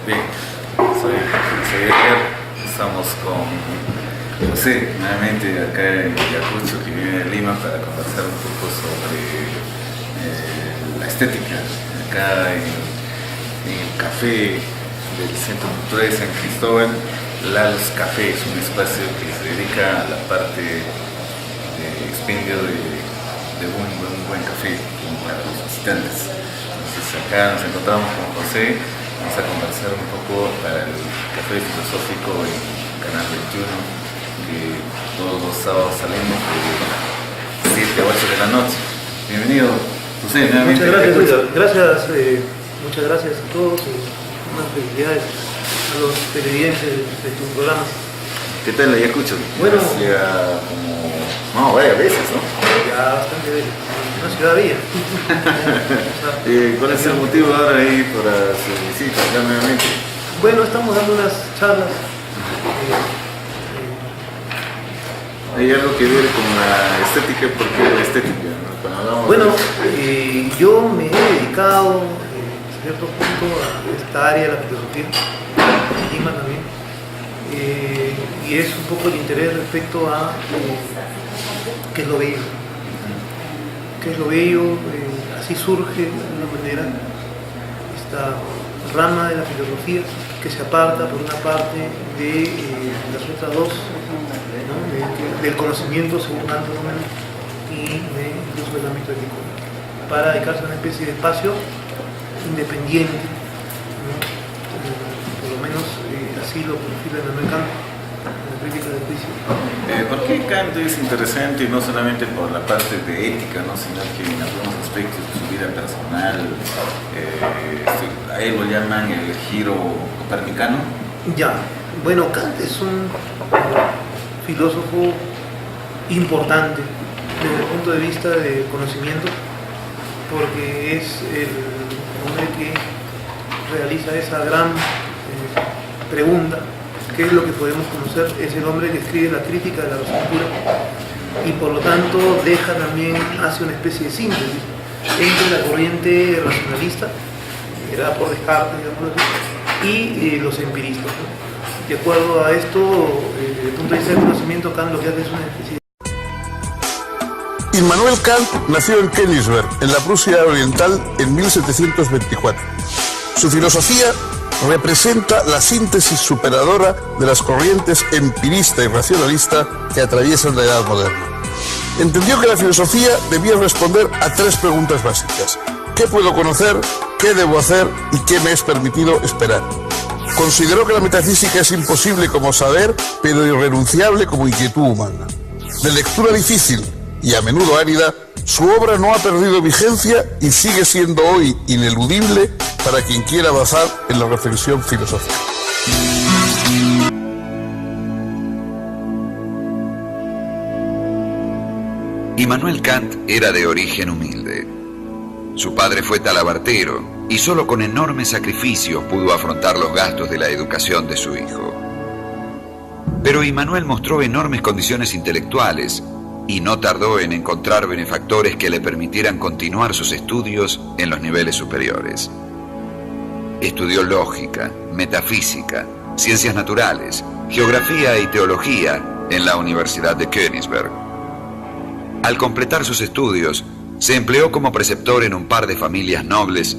Bien, soy Edgar, estamos con José, nuevamente acá en Ayacucho, que vive en Lima, para conversar un poco sobre la estética, acá en el café del Centro Cultural de San Cristóbal. Lalos Café es un espacio que se dedica a la parte de expendio de un buen café para los visitantes. Entonces acá nos encontramos con José. Vamos a conversar un poco para el Café Filosófico en Canal 21, que todos los sábados salimos de 7 a 8 de la noche. Bienvenido, José, nuevamente. Muchas gracias, muchas gracias a todos y unas felicidades a los televidentes de tu programa. ¿Qué tal Ayacucho? Bueno, llega como varias veces, ¿no? Ya bastante veces, una ciudad bella. ¿Cuál es el motivo ahora ahí para su visita acá nuevamente? Bueno, estamos dando unas charlas. ¿Hay algo que ver con la estética? ¿Por qué la estética? Cuando hablamos Bueno, yo me he dedicado a cierto punto a esta área de la filosofía, en Lima también, y es un poco el interés respecto a qué es lo bello. ¿Qué es lo bello? Así surge de alguna manera esta rama de la filosofía que se aparta por una parte de las otras dos, ¿no? del conocimiento según Anton y incluso del ámbito ético, para dedicarse a una especie de espacio independiente, ¿no? Por lo menos así lo perfila Immanuel Kant en la crítica del juicio. ¿Por qué Kant es interesante, no solamente por la parte de ética, ¿no? Sino que en algunos aspectos de su vida personal, a él lo llaman el giro copernicano? Ya, bueno, Kant es un filósofo importante desde el punto de vista del conocimiento, porque es el hombre que realiza esa gran pregunta: ¿qué es lo que podemos conocer? Es el hombre que escribe la crítica de la razón pura y por lo tanto hace una especie de síntesis entre la corriente racionalista, liderada por Descartes, digamos así, y los empiristas, ¿no? De acuerdo a esto, desde el punto de vista del conocimiento, Kant lo que hace es una especie de... Immanuel Kant nació en Königsberg, en la Prusia Oriental, en 1724. Su filosofía representa la síntesis superadora de las corrientes empirista y racionalista que atraviesan la Edad Moderna. Entendió que la filosofía debía responder a tres preguntas básicas: ¿qué puedo conocer? ¿Qué debo hacer? ¿Y qué me es permitido esperar? Consideró que la metafísica es imposible como saber, pero irrenunciable como inquietud humana. De lectura difícil y a menudo árida, su obra no ha perdido vigencia y sigue siendo hoy ineludible para quien quiera avanzar en la reflexión filosófica. Immanuel Kant era de origen humilde. Su padre fue talabartero y solo con enormes sacrificios pudo afrontar los gastos de la educación de su hijo. Pero Immanuel mostró enormes condiciones intelectuales y no tardó en encontrar benefactores que le permitieran continuar sus estudios en los niveles superiores. Estudió lógica, metafísica, ciencias naturales, geografía y teología en la Universidad de Königsberg. Al completar sus estudios, se empleó como preceptor en un par de familias nobles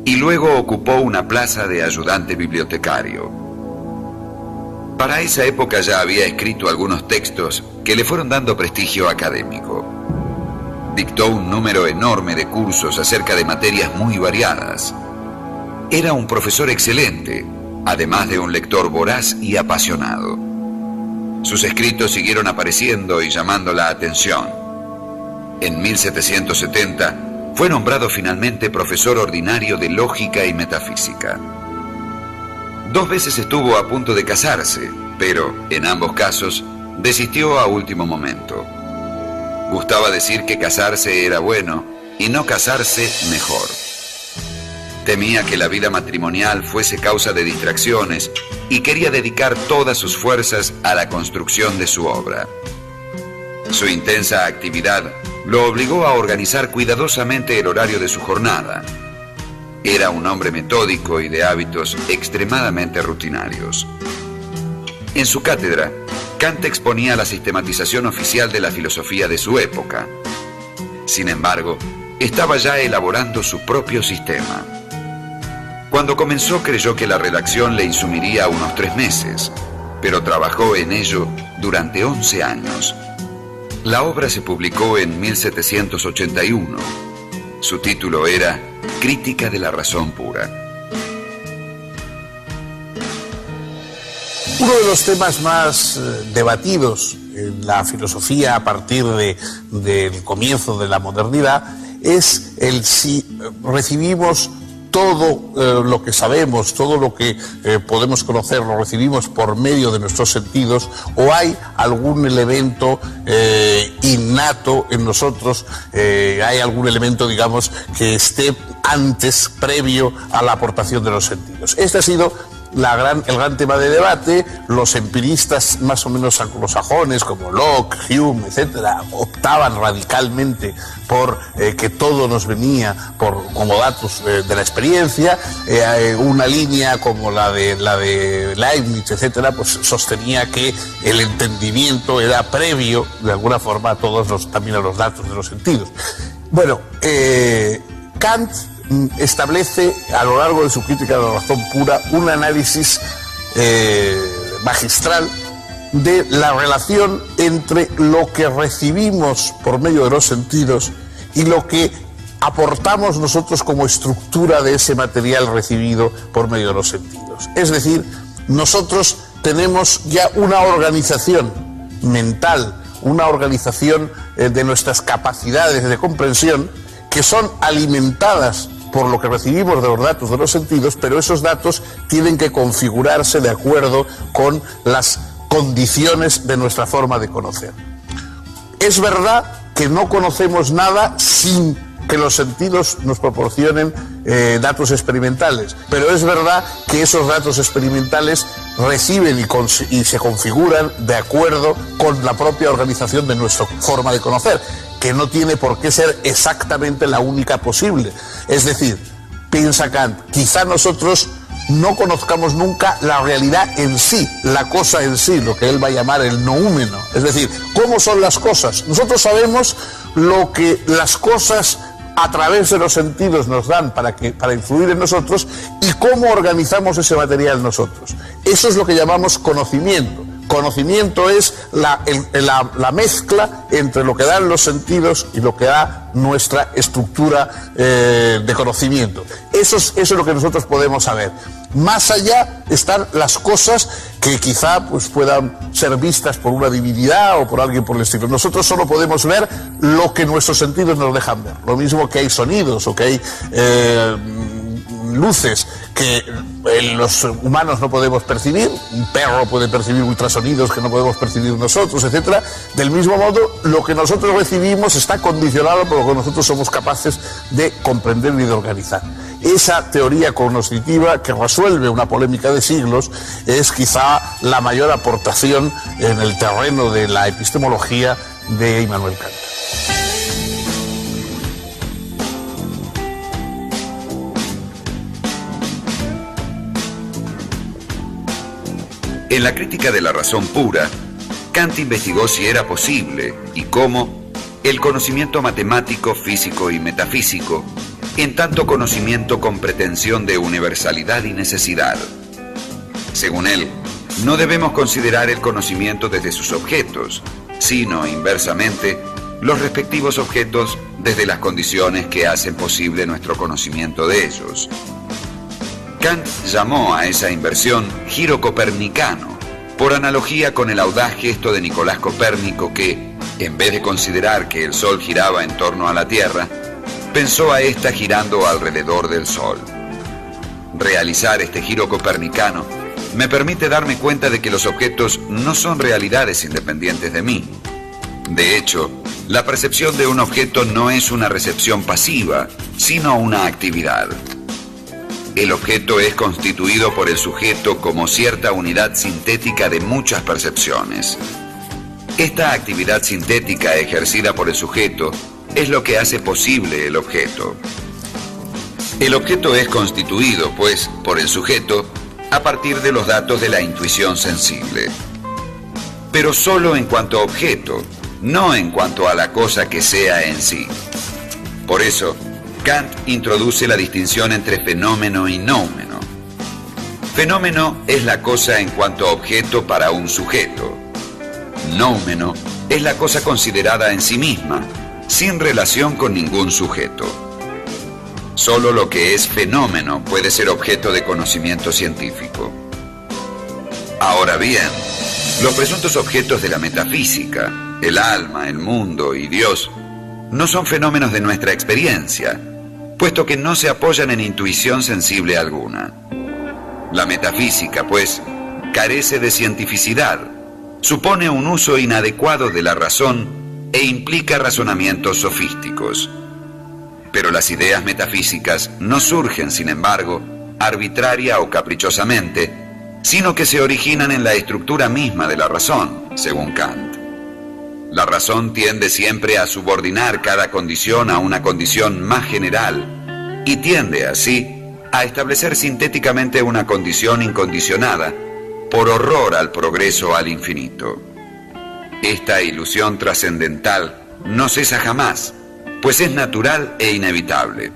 y luego ocupó una plaza de ayudante bibliotecario. Para esa época ya había escrito algunos textos que le fueron dando prestigio académico. Dictó un número enorme de cursos acerca de materias muy variadas. Era un profesor excelente, además de un lector voraz y apasionado. Sus escritos siguieron apareciendo y llamando la atención. En 1770 fue nombrado finalmente profesor ordinario de lógica y metafísica. 2 veces estuvo a punto de casarse, pero en ambos casos desistió a último momento. Gustaba decir que casarse era bueno y no casarse mejor. Temía que la vida matrimonial fuese causa de distracciones y quería dedicar todas sus fuerzas a la construcción de su obra. Su intensa actividad lo obligó a organizar cuidadosamente el horario de su jornada. Era un hombre metódico y de hábitos extremadamente rutinarios. En su cátedra, Kant exponía la sistematización oficial de la filosofía de su época. Sin embargo, estaba ya elaborando su propio sistema. Cuando comenzó creyó que la redacción le insumiría unos 3 meses, pero trabajó en ello durante 11 años. La obra se publicó en 1781. Su título era Crítica de la razón pura. Uno de los temas más debatidos en la filosofía a partir del comienzo de la modernidad es el si recibimos todo lo que sabemos, todo lo que podemos conocer, lo recibimos por medio de nuestros sentidos, o hay algún elemento innato en nosotros, hay algún elemento, digamos, que esté antes, previo a la aportación de los sentidos. Este ha sido el gran tema de debate. Los empiristas más o menos anglosajones como Locke, Hume, etcétera, optaban radicalmente por que todo nos venía como datos de la experiencia. Una línea como la de Leibniz, etcétera, pues sostenía que el entendimiento era previo de alguna forma a también a los datos de los sentidos. Bueno, Kant establece a lo largo de su Crítica de la razón pura un análisis magistral de la relación entre lo que recibimos por medio de los sentidos y lo que aportamos nosotros como estructura de ese material recibido por medio de los sentidos. Es decir, nosotros tenemos ya una organización mental, una organización de nuestras capacidades de comprensión que son alimentadas por lo que recibimos de los datos de los sentidos, pero esos datos tienen que configurarse de acuerdo con las condiciones de nuestra forma de conocer. Es verdad que no conocemos nada sin que los sentidos nos proporcionen datos experimentales, pero es verdad que esos datos experimentales reciben y se configuran de acuerdo con la propia organización de nuestra forma de conocer, que no tiene por qué ser exactamente la única posible. Es decir, piensa Kant, quizá nosotros no conozcamos nunca la realidad en sí, la cosa en sí, lo que él va a llamar el noúmeno. Es decir, ¿cómo son las cosas? Nosotros sabemos lo que las cosas a través de los sentidos nos dan para influir en nosotros y cómo organizamos ese material nosotros. Eso es lo que llamamos conocimiento. Conocimiento es la mezcla entre lo que dan los sentidos y lo que da nuestra estructura de conocimiento. Eso es lo que nosotros podemos saber. Más allá están las cosas que quizá pues, puedan ser vistas por una divinidad o por alguien por el estilo. Nosotros solo podemos ver lo que nuestros sentidos nos dejan ver. Lo mismo que hay sonidos o que hay luces que los humanos no podemos percibir, un perro puede percibir ultrasonidos que no podemos percibir nosotros, etcétera. Del mismo modo, lo que nosotros recibimos está condicionado por lo que nosotros somos capaces de comprender y de organizar. Esa teoría cognoscitiva que resuelve una polémica de siglos es quizá la mayor aportación en el terreno de la epistemología de Immanuel Kant. En la Crítica de la razón pura, Kant investigó si era posible y cómo el conocimiento matemático, físico y metafísico, en tanto conocimiento con pretensión de universalidad y necesidad. Según él, no debemos considerar el conocimiento desde sus objetos, sino, inversamente, los respectivos objetos desde las condiciones que hacen posible nuestro conocimiento de ellos. Kant llamó a esa inversión giro copernicano, por analogía con el audaz gesto de Nicolás Copérnico que, en vez de considerar que el Sol giraba en torno a la Tierra, pensó a ésta girando alrededor del Sol. Realizar este giro copernicano me permite darme cuenta de que los objetos no son realidades independientes de mí. De hecho, la percepción de un objeto no es una recepción pasiva, sino una actividad. El objeto es constituido por el sujeto como cierta unidad sintética de muchas percepciones. Esta actividad sintética ejercida por el sujeto es lo que hace posible el objeto. El objeto es constituido, pues, por el sujeto a partir de los datos de la intuición sensible. Pero solo en cuanto a objeto, no en cuanto a la cosa que sea en sí. Por eso, Kant introduce la distinción entre fenómeno y noumeno. Fenómeno es la cosa en cuanto a objeto para un sujeto. Noumeno es la cosa considerada en sí misma, sin relación con ningún sujeto. Solo lo que es fenómeno puede ser objeto de conocimiento científico. Ahora bien, los presuntos objetos de la metafísica, el alma, el mundo y Dios, no son fenómenos de nuestra experiencia, puesto que no se apoyan en intuición sensible alguna. La metafísica, pues, carece de cientificidad, supone un uso inadecuado de la razón e implica razonamientos sofísticos. Pero las ideas metafísicas no surgen, sin embargo, arbitraria o caprichosamente, sino que se originan en la estructura misma de la razón, según Kant. La razón tiende siempre a subordinar cada condición a una condición más general y tiende, así, a establecer sintéticamente una condición incondicionada por horror al progreso al infinito. Esta ilusión trascendental no cesa jamás, pues es natural e inevitable.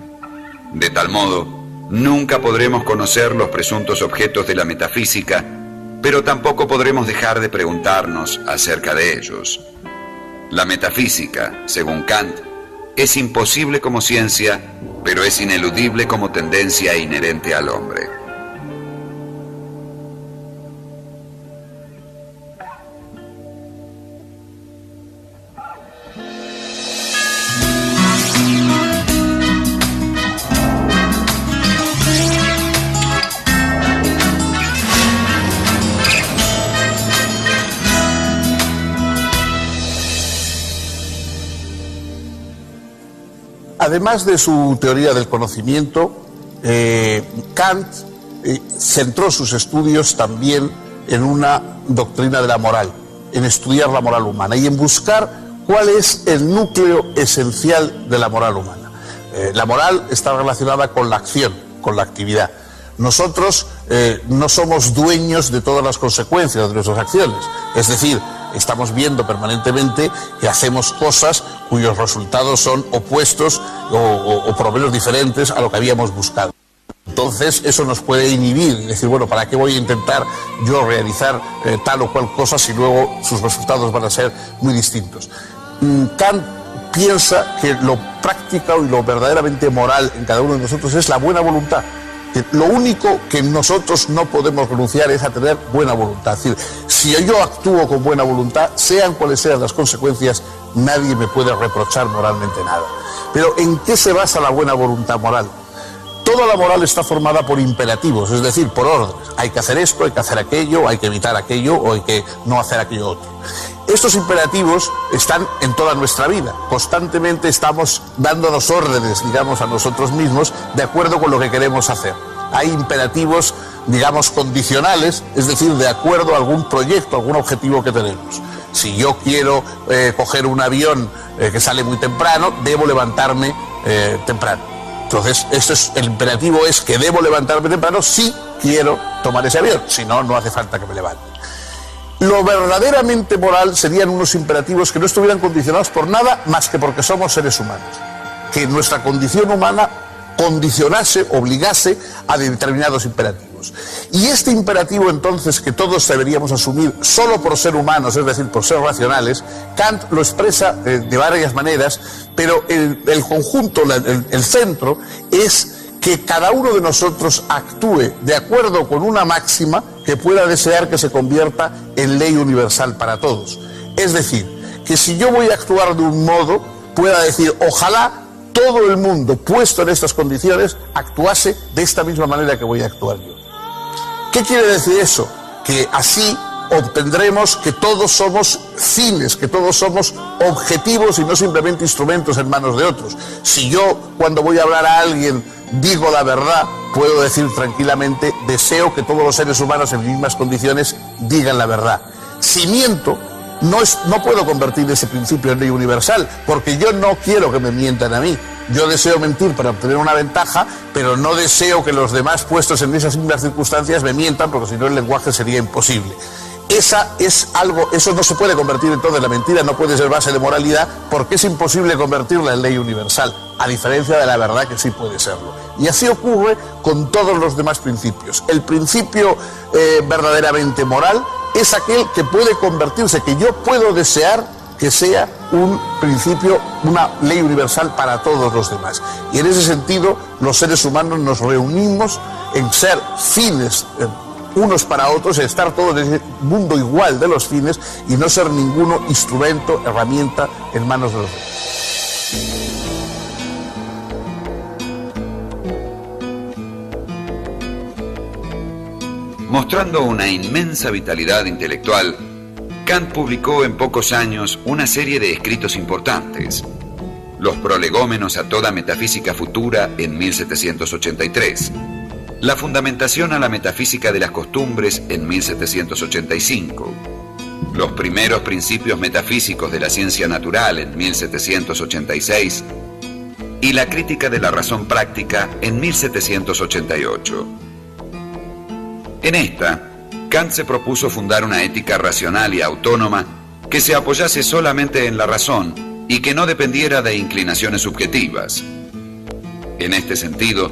De tal modo, nunca podremos conocer los presuntos objetos de la metafísica, pero tampoco podremos dejar de preguntarnos acerca de ellos. La metafísica, según Kant, es imposible como ciencia, pero es ineludible como tendencia inherente al hombre. Además de su teoría del conocimiento, Kant centró sus estudios también en una doctrina de la moral, en estudiar la moral humana y en buscar cuál es el núcleo esencial de la moral humana. La moral está relacionada con la acción, con la actividad. Nosotros no somos dueños de todas las consecuencias de nuestras acciones, es decir, estamos viendo permanentemente que hacemos cosas cuyos resultados son opuestos o por lo menos diferentes a lo que habíamos buscado. Entonces eso nos puede inhibir y decir, bueno, ¿para qué voy a intentar yo realizar tal o cual cosa si luego sus resultados van a ser muy distintos? Kant piensa que lo práctico y lo verdaderamente moral en cada uno de nosotros es la buena voluntad. Lo único que nosotros no podemos renunciar es a tener buena voluntad. Es decir, si yo actúo con buena voluntad, sean cuales sean las consecuencias, nadie me puede reprochar moralmente nada. Pero ¿en qué se basa la buena voluntad moral? Toda la moral está formada por imperativos, es decir, por órdenes. Hay que hacer esto, hay que hacer aquello, hay que evitar aquello o hay que no hacer aquello otro. Estos imperativos están en toda nuestra vida. Constantemente estamos dándonos órdenes, digamos, a nosotros mismos de acuerdo con lo que queremos hacer. Hay imperativos, digamos, condicionales, es decir, de acuerdo a algún proyecto, algún objetivo que tenemos. Si yo quiero coger un avión que sale muy temprano, debo levantarme temprano. Entonces, el imperativo es que debo levantarme temprano si quiero tomar ese avión, si no, no hace falta que me levante. Lo verdaderamente moral serían unos imperativos que no estuvieran condicionados por nada más que porque somos seres humanos. Que nuestra condición humana condicionase, obligase a determinados imperativos. todos. Y este imperativo entonces que todos deberíamos asumir solo por ser humanos, es decir, por ser racionales, Kant lo expresa de varias maneras, pero el conjunto, el centro, es que cada uno de nosotros actúe de acuerdo con una máxima que pueda desear que se convierta en ley universal para todos. Es decir, que si yo voy a actuar de un modo, pueda decir, ojalá todo el mundo puesto en estas condiciones actuase de esta misma manera que voy a actuar yo. ¿Qué quiere decir eso? Que así obtendremos que todos somos fines, que todos somos objetivos y no simplemente instrumentos en manos de otros. Si yo, cuando voy a hablar a alguien, digo la verdad, puedo decir tranquilamente, deseo que todos los seres humanos en mismas condiciones digan la verdad. Si miento, no puedo convertir ese principio en ley universal, porque yo no quiero que me mientan a mí. Yo deseo mentir para obtener una ventaja, pero no deseo que los demás puestos en esas mismas circunstancias me mientan, porque si no el lenguaje sería imposible. Eso no se puede convertir entonces, la mentira no puede ser base de moralidad, porque es imposible convertirla en ley universal, a diferencia de la verdad que sí puede serlo. Y así ocurre con todos los demás principios. El principio verdaderamente moral es aquel que puede convertirse, que yo puedo desear que sea un principio, una ley universal para todos los demás. Y en ese sentido, los seres humanos nos reunimos en ser fines unos para otros, en estar todos en ese mundo igual de los fines y no ser ninguno instrumento, herramienta en manos de los demás. Mostrando una inmensa vitalidad intelectual, Kant publicó en pocos años una serie de escritos importantes. Los prolegómenos a toda metafísica futura en 1783. La fundamentación a la metafísica de las costumbres en 1785. Los primeros principios metafísicos de la ciencia natural en 1786. Y la crítica de la razón práctica en 1788. En esta, Kant se propuso fundar una ética racional y autónoma que se apoyase solamente en la razón y que no dependiera de inclinaciones subjetivas. En este sentido,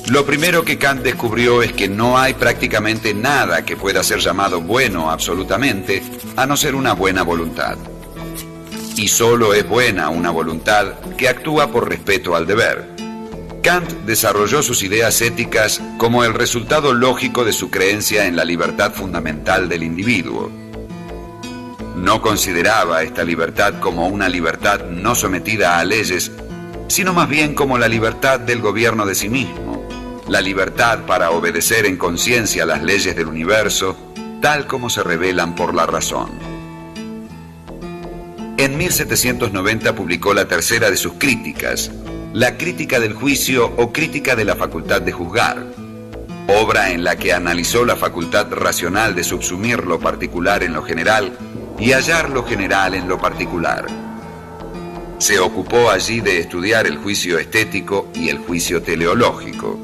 lo primero que Kant descubrió es que no hay prácticamente nada que pueda ser llamado bueno absolutamente, a no ser una buena voluntad. Y solo es buena una voluntad que actúa por respeto al deber. Kant desarrolló sus ideas éticas como el resultado lógico de su creencia en la libertad fundamental del individuo. No consideraba esta libertad como una libertad no sometida a leyes, sino más bien como la libertad del gobierno de sí mismo, la libertad para obedecer en conciencia las leyes del universo, tal como se revelan por la razón. En 1790 publicó la tercera de sus críticas, la crítica del juicio o crítica de la facultad de juzgar, obra en la que analizó la facultad racional de subsumir lo particular en lo general y hallar lo general en lo particular. Se ocupó allí de estudiar el juicio estético y el juicio teleológico.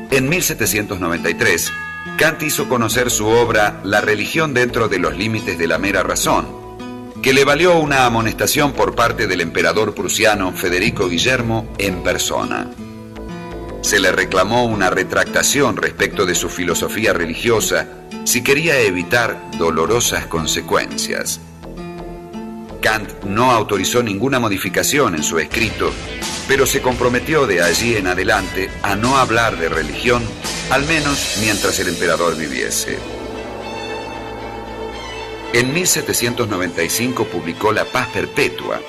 En 1793, Kant hizo conocer su obra La religión dentro de los límites de la mera razón, que le valió una amonestación por parte del emperador prusiano Federico Guillermo en persona. Se le reclamó una retractación respecto de su filosofía religiosa si quería evitar dolorosas consecuencias. Kant no autorizó ninguna modificación en su escrito, pero se comprometió de allí en adelante a no hablar de religión, al menos mientras el emperador viviese. En 1795 publicó La Paz Perpetua,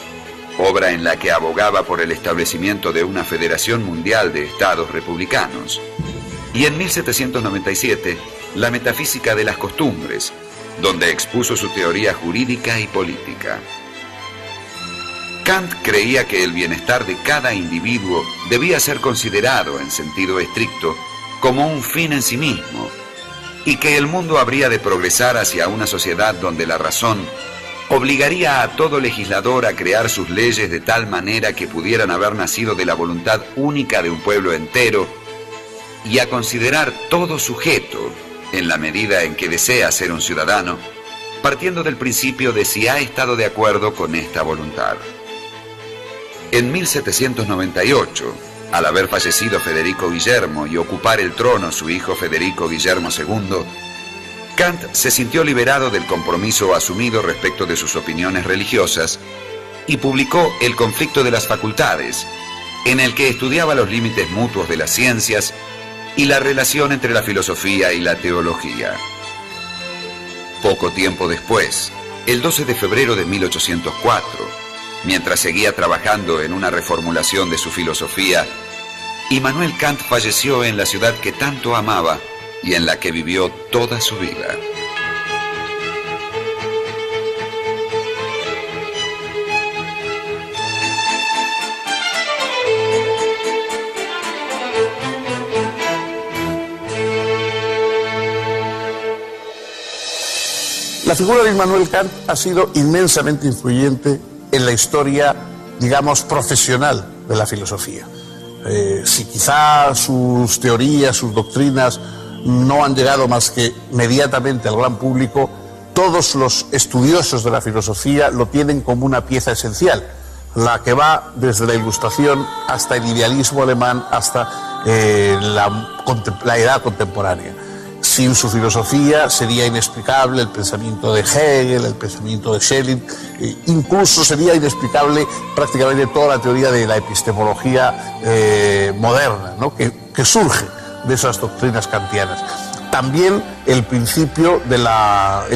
obra en la que abogaba por el establecimiento de una federación mundial de estados republicanos. Y en 1797, La Metafísica de las Costumbres, donde expuso su teoría jurídica y política. Kant creía que el bienestar de cada individuo debía ser considerado en sentido estricto como un fin en sí mismo, y que el mundo habría de progresar hacia una sociedad donde la razón obligaría a todo legislador a crear sus leyes de tal manera que pudieran haber nacido de la voluntad única de un pueblo entero y a considerar todo sujeto, en la medida en que desea ser un ciudadano, partiendo del principio de si ha estado de acuerdo con esta voluntad. En 1798, Al haber fallecido Federico Guillermo y ocupar el trono su hijo Federico Guillermo II, Kant se sintió liberado del compromiso asumido respecto de sus opiniones religiosas y publicó El conflicto de las facultades, en el que estudiaba los límites mutuos de las ciencias y la relación entre la filosofía y la teología. Poco tiempo después, el 12 de febrero de 1804, mientras seguía trabajando en una reformulación de su filosofía, Immanuel Kant falleció en la ciudad que tanto amaba y en la que vivió toda su vida. La figura de Immanuel Kant ha sido inmensamente influyente en la historia, digamos, profesional de la filosofía. Si quizá sus teorías, sus doctrinas no han llegado más que mediatamente al gran público, todos los estudiosos de la filosofía lo tienen como una pieza esencial, la que va desde la Ilustración hasta el idealismo alemán, hasta la edad contemporánea. Sin su filosofía sería inexplicable el pensamiento de Hegel, el pensamiento de Schelling, incluso sería inexplicable prácticamente toda la teoría de la epistemología moderna, ¿no? que surge de esas doctrinas kantianas. También el principio de la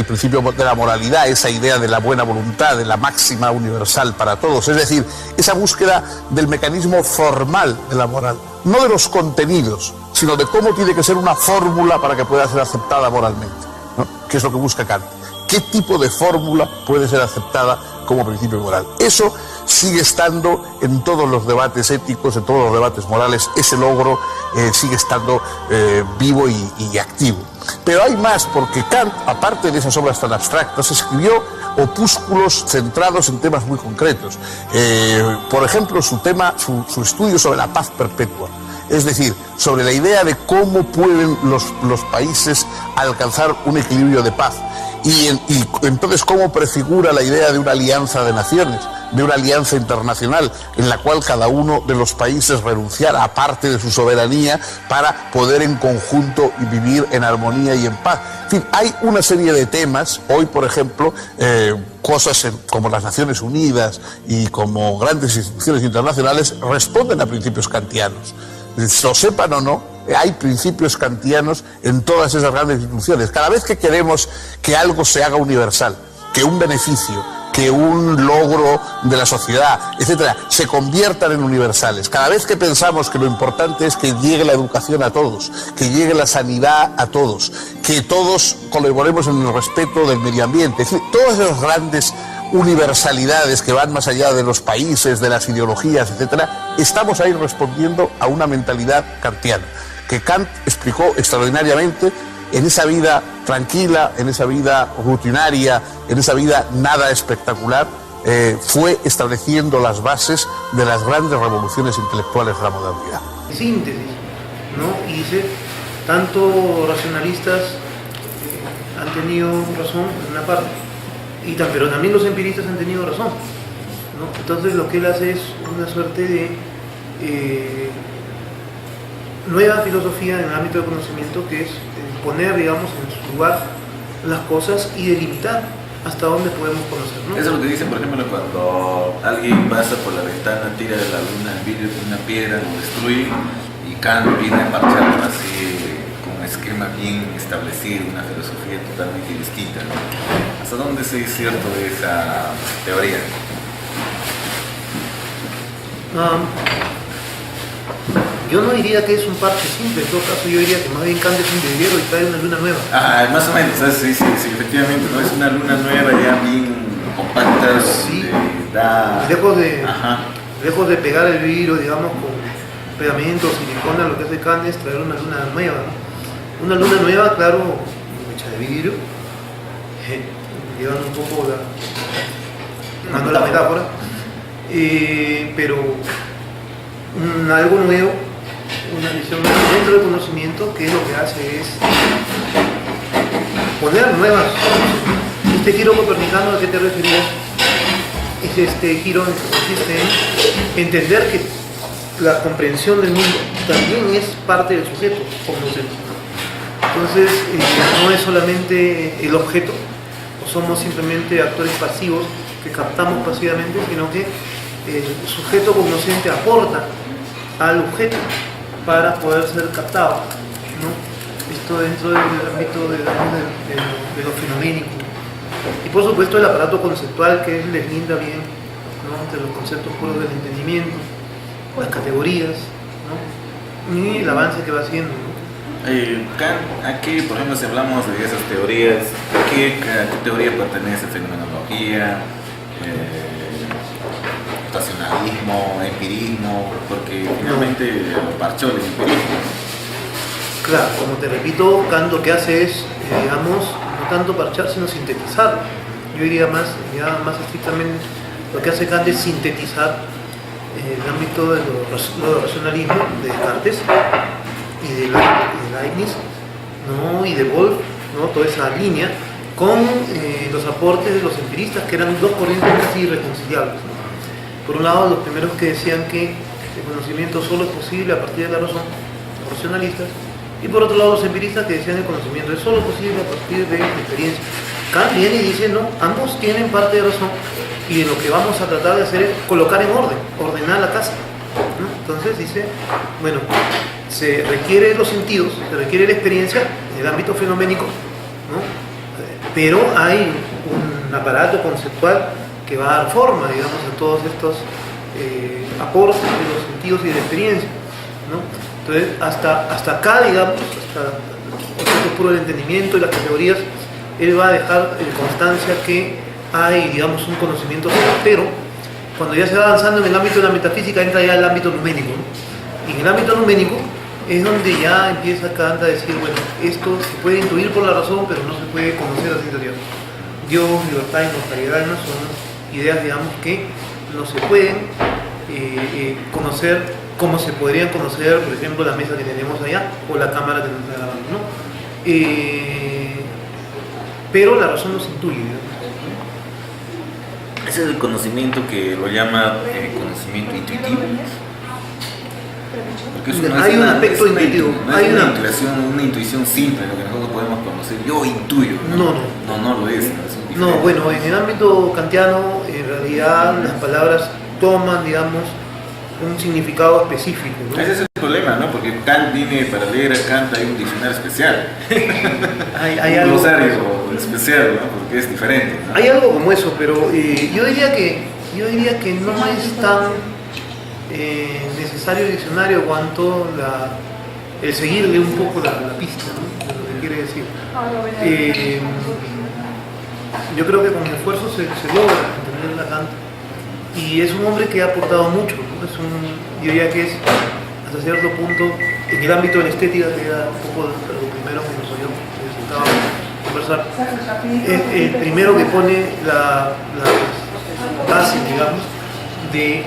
moralidad, esa idea de la buena voluntad, de la máxima universal para todos, es decir, esa búsqueda del mecanismo formal de la moral, no de los contenidos, sino de cómo tiene que ser una fórmula para que pueda ser aceptada moralmente, ¿no? Que es lo que busca Kant. ¿Qué tipo de fórmula puede ser aceptada como principio moral? Eso sigue estando en todos los debates éticos, en todos los debates morales. Ese logro sigue estando vivo y activo. Pero hay más, porque Kant, aparte de esas obras tan abstractas, escribió opúsculos centrados en temas muy concretos. Por ejemplo, su estudio sobre la paz perpetua. Es decir, sobre la idea de cómo pueden los países alcanzar un equilibrio de paz. Y entonces cómo prefigura la idea de una alianza de naciones, de una alianza internacional, en la cual cada uno de los países renunciara a parte de su soberanía para poder en conjunto vivir en armonía y en paz. En fin, hay una serie de temas, hoy por ejemplo, cosas como las Naciones Unidas y como grandes instituciones internacionales responden a principios kantianos. Lo sepan o no, hay principios kantianos en todas esas grandes instituciones. Cada vez que queremos que algo se haga universal, que un beneficio, que un logro de la sociedad, etcétera, se conviertan en universales. Cada vez que pensamos que lo importante es que llegue la educación a todos, que llegue la sanidad a todos, que todos colaboremos en el respeto del medio ambiente, es decir, todas esas grandes universalidades que van más allá de los países, de las ideologías, etcétera, estamos ahí respondiendo a una mentalidad kantiana, que Kant explicó extraordinariamente en esa vida tranquila, en esa vida rutinaria, en esa vida nada espectacular, fue estableciendo las bases de las grandes revoluciones intelectuales de la modernidad. Síntesis, ¿no? Y tanto racionalistas han tenido razón en una parte, pero también los empiristas han tenido razón, ¿no? Entonces lo que él hace es una suerte de nueva filosofía en el ámbito del conocimiento, que es poner, digamos, en su lugar las cosas y delimitar hasta dónde podemos conocer, ¿no? Eso es lo que dicen, por ejemplo, cuando alguien pasa por la ventana, tira de la luna el vidrio con una piedra, lo destruye, y Kant viene a marchar así con un esquema bien establecido, una filosofía totalmente distinta, ¿no? ¿Hasta dónde sí es cierto esa teoría? Yo no diría que es un parche simple, en todo caso yo diría que más bien Kant es un vidriero y trae una luna nueva. Más o menos, sí, efectivamente, ¿no? Es una luna nueva ya bien compacta, sí. Lejos de pegar el vidrio, digamos, con pegamento, silicona, lo que hace Kant es traer una luna nueva, ¿no? Una luna nueva, claro, hecha de vidrio, llevando un poco la metáfora, pero algo nuevo, una visión dentro del conocimiento, que lo que hace es poner nuevas. Este giro copernicano al que te referías es este giro que consiste en entender que la comprensión del mundo también es parte del sujeto cognoscente. Entonces, no es solamente el objeto, o somos simplemente actores pasivos que captamos pasivamente, sino que el sujeto cognoscente aporta al objeto para poder ser captado, ¿no? Esto dentro del ámbito de lo fenoménico. Y por supuesto el aparato conceptual que les linda bien, ¿no? Entre los conceptos puros del entendimiento, las categorías, ¿no? Y el avance que va haciendo, ¿no? Kant, aquí, por ejemplo, si hablamos de esas teorías, ¿a qué teoría pertenece? Fenomenología, estacionalismo, empirismo, porque finalmente parchó el empirismo. Claro, como te repito, Kant lo que hace es, digamos, no tanto parchar, sino sintetizar. Yo diría más estrictamente, lo que hace Kant es sintetizar el ámbito de lo racionalismo de Descartes y de Leibniz, ¿no? Y de Wolff, ¿no? Toda esa línea, con los aportes de los empiristas, que eran dos corrientes casi irreconciliables, ¿no? Por un lado, los primeros que decían que el conocimiento solo es posible a partir de la razón, los racionalistas, y por otro lado los empiristas que decían que el conocimiento es solo posible a partir de la experiencia. Kant viene y dice, no, ambos tienen parte de razón, y lo que vamos a tratar de hacer es colocar en orden, ordenar la casa, ¿no? Entonces dice, bueno, se requiere los sentidos, se requiere la experiencia en el ámbito fenoménico, ¿no? Pero hay un aparato conceptual que va a dar forma, digamos, a todos estos aportes de los sentidos y de la experiencia, ¿no? Entonces, hasta acá, digamos, hasta el concepto puro del entendimiento y las categorías, él va a dejar en constancia que hay, digamos, un conocimiento certero. Cuando ya se va avanzando en el ámbito de la metafísica, entra ya el ámbito numénico, ¿no? Y en el ámbito numénico es donde ya empieza Kant a decir, bueno, esto se puede intuir por la razón, pero no se puede conocer a ciencia cierta. Dios, libertad, inmortalidad, no son ideas, digamos, que no se pueden conocer como se podrían conocer, por ejemplo, la mesa que tenemos allá o la cámara que nos está grabando, ¿no? Pero la razón nos intuye, digamos. Ese es el conocimiento que lo llama conocimiento intuitivo. Porque eso no Hay es un una, aspecto es intuitivo. No Hay es una una intuición simple, lo que nosotros podemos conocer. Yo intuyo. No lo es. No, bueno, en el ámbito kantiano, en realidad las palabras toman, digamos, un significado específico, ¿no? Ese es el problema, ¿no? Porque Kant viene, para leer a Kant hay un diccionario especial. Hay un algo glosario especial, ¿no? Porque es diferente, ¿no? Hay algo como eso, pero yo diría que no es tan necesario el diccionario cuanto el seguirle un poco la pista, ¿no? De lo que quiere decir. Yo creo que con esfuerzo se logra entender la Kant, y es un hombre que ha aportado mucho, ¿no? Yo diría que es, hasta cierto punto, en el ámbito de la estética, que era un poco lo primero que nos oyó, conversar, es el primero que pone la base, digamos, de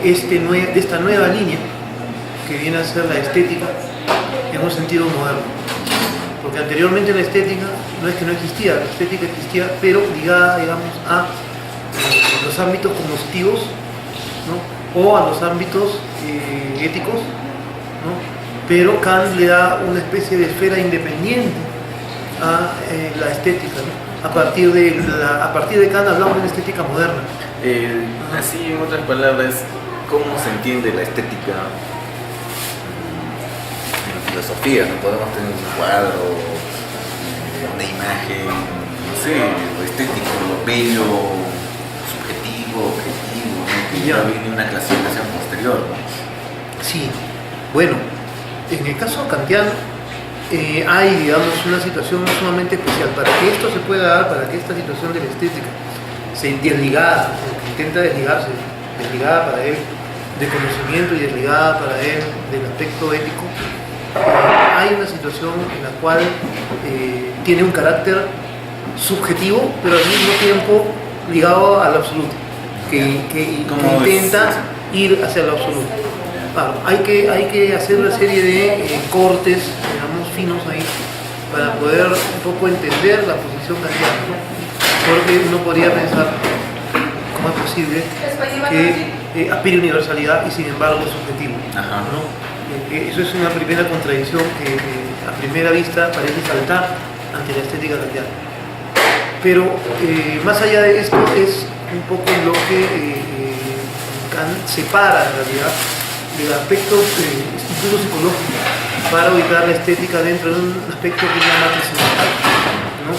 esta nueva línea que viene a ser la estética en un sentido moderno. Porque anteriormente la estética no es que no existía, la estética existía, pero ligada, digamos, a los ámbitos cognitivos, ¿no? O a los ámbitos éticos, ¿no? Pero Kant le da una especie de esfera independiente a la estética, ¿no? A partir de Kant hablamos de una estética moderna. Así, en otras palabras, ¿cómo se entiende la estética en la filosofía? ¿No? Podemos tener un cuadro, una imagen, no sé, lo estético, lo bello, subjetivo, objetivo, ¿no? Que ya viene una clasificación posterior, ¿no? Sí, bueno, en el caso kantiano hay, digamos, una situación sumamente especial. Para que esto se pueda dar, para que esta situación de la estética se desligada, intenta desligarse, desligada para él de conocimiento y desligada para él del aspecto ético, hay una situación en la cual tiene un carácter subjetivo, pero al mismo tiempo ligado al absoluto, que intenta ir hacia lo absoluto. Claro, hay que hacer una serie de cortes, digamos, finos ahí, para poder un poco entender la posición kantiana, ¿no? Porque uno podría pensar cómo es posible que aspire universalidad y sin embargo es subjetivo. Ajá. ¿no? Eso es una primera contradicción que a primera vista parece saltar ante la estética kantiana. Pero más allá de esto es un poco lo que Kant separa en realidad del aspecto incluso psicológico para ubicar la estética dentro de un aspecto que llama trascendental, ¿no?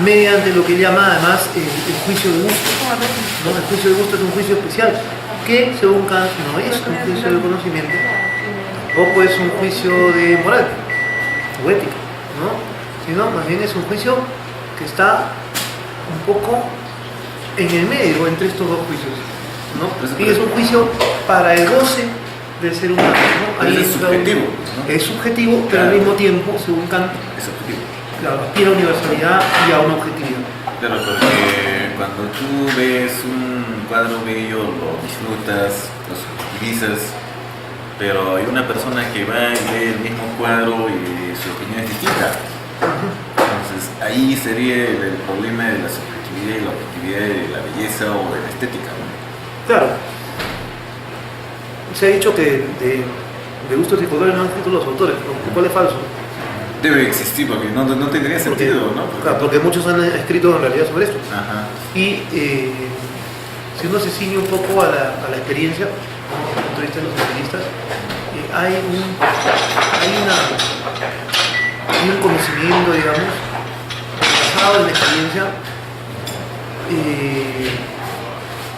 Mediante lo que llama además el juicio de gusto, ¿no? El juicio de gusto es un juicio especial que según Kant no es un juicio de conocimiento, tampoco es un juicio de moral o ética, ¿no? Sino más bien es un juicio que está un poco en el medio entre estos dos juicios, ¿no? Y es un juicio para el goce del ser humano, ¿no? Ahí es subjetivo, ¿no? Es subjetivo, pero Claro. al mismo tiempo, según Kant, Es objetivo. claro, aspira a universalidad y a una objetividad. Claro, porque cuando tú ves un cuadro bello, lo disfrutas, lo subjetivizas, pero hay una persona que va y ve el mismo cuadro y su opinión es distinta. Entonces ahí sería el problema de la subjetividad y la objetividad de la belleza o de la estética, ¿no? Claro, se ha dicho que de gustos y colores no han escrito los autores, lo cual es falso. Debe existir porque no tendría sentido, ¿no? Porque muchos han escrito en realidad sobre esto. Ajá. Y si uno se ciñe un poco a la experiencia, ¿no? Desde el punto de vista de los especialistas, hay un conocimiento, digamos, basado en la experiencia,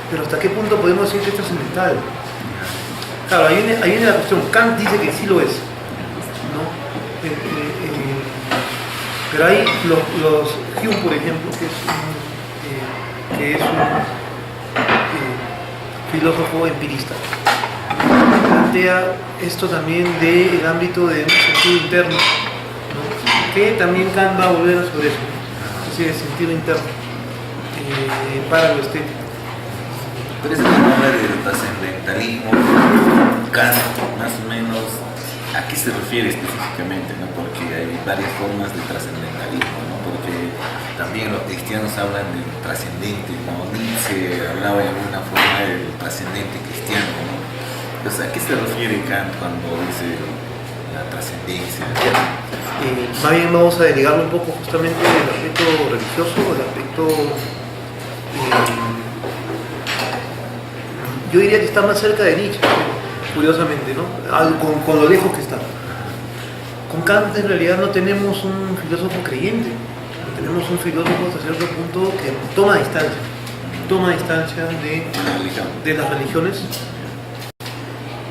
pero hasta qué punto podemos decir que esto es trascendental. Claro, ahí viene la cuestión. Kant dice que sí lo es, ¿no? Pero hay los Hume, por ejemplo, que es un filósofo empirista, plantea esto también del ámbito de un sentido interno, ¿no? Que también Kant va a volver sobre eso, ¿no? Es decir, el sentido interno para lo estético. Pero ese tema del trascendentalismo, Kant, más o menos, ¿a qué se refiere específicamente? ¿No? Porque hay varias formas de trascendentalismo, ¿no? Porque también los cristianos hablan del trascendente, ¿no? Nietzsche hablaba de alguna forma del trascendente cristiano, ¿no? Entonces, ¿a qué se refiere Kant cuando dice la trascendencia? Más bien vamos a delegarlo un poco justamente del aspecto religioso, del aspecto... yo diría que está más cerca de Nietzsche, curiosamente, ¿no? Con lo lejos que está. Con Kant en realidad no tenemos un filósofo creyente, tenemos un filósofo hasta cierto punto que toma distancia de las religiones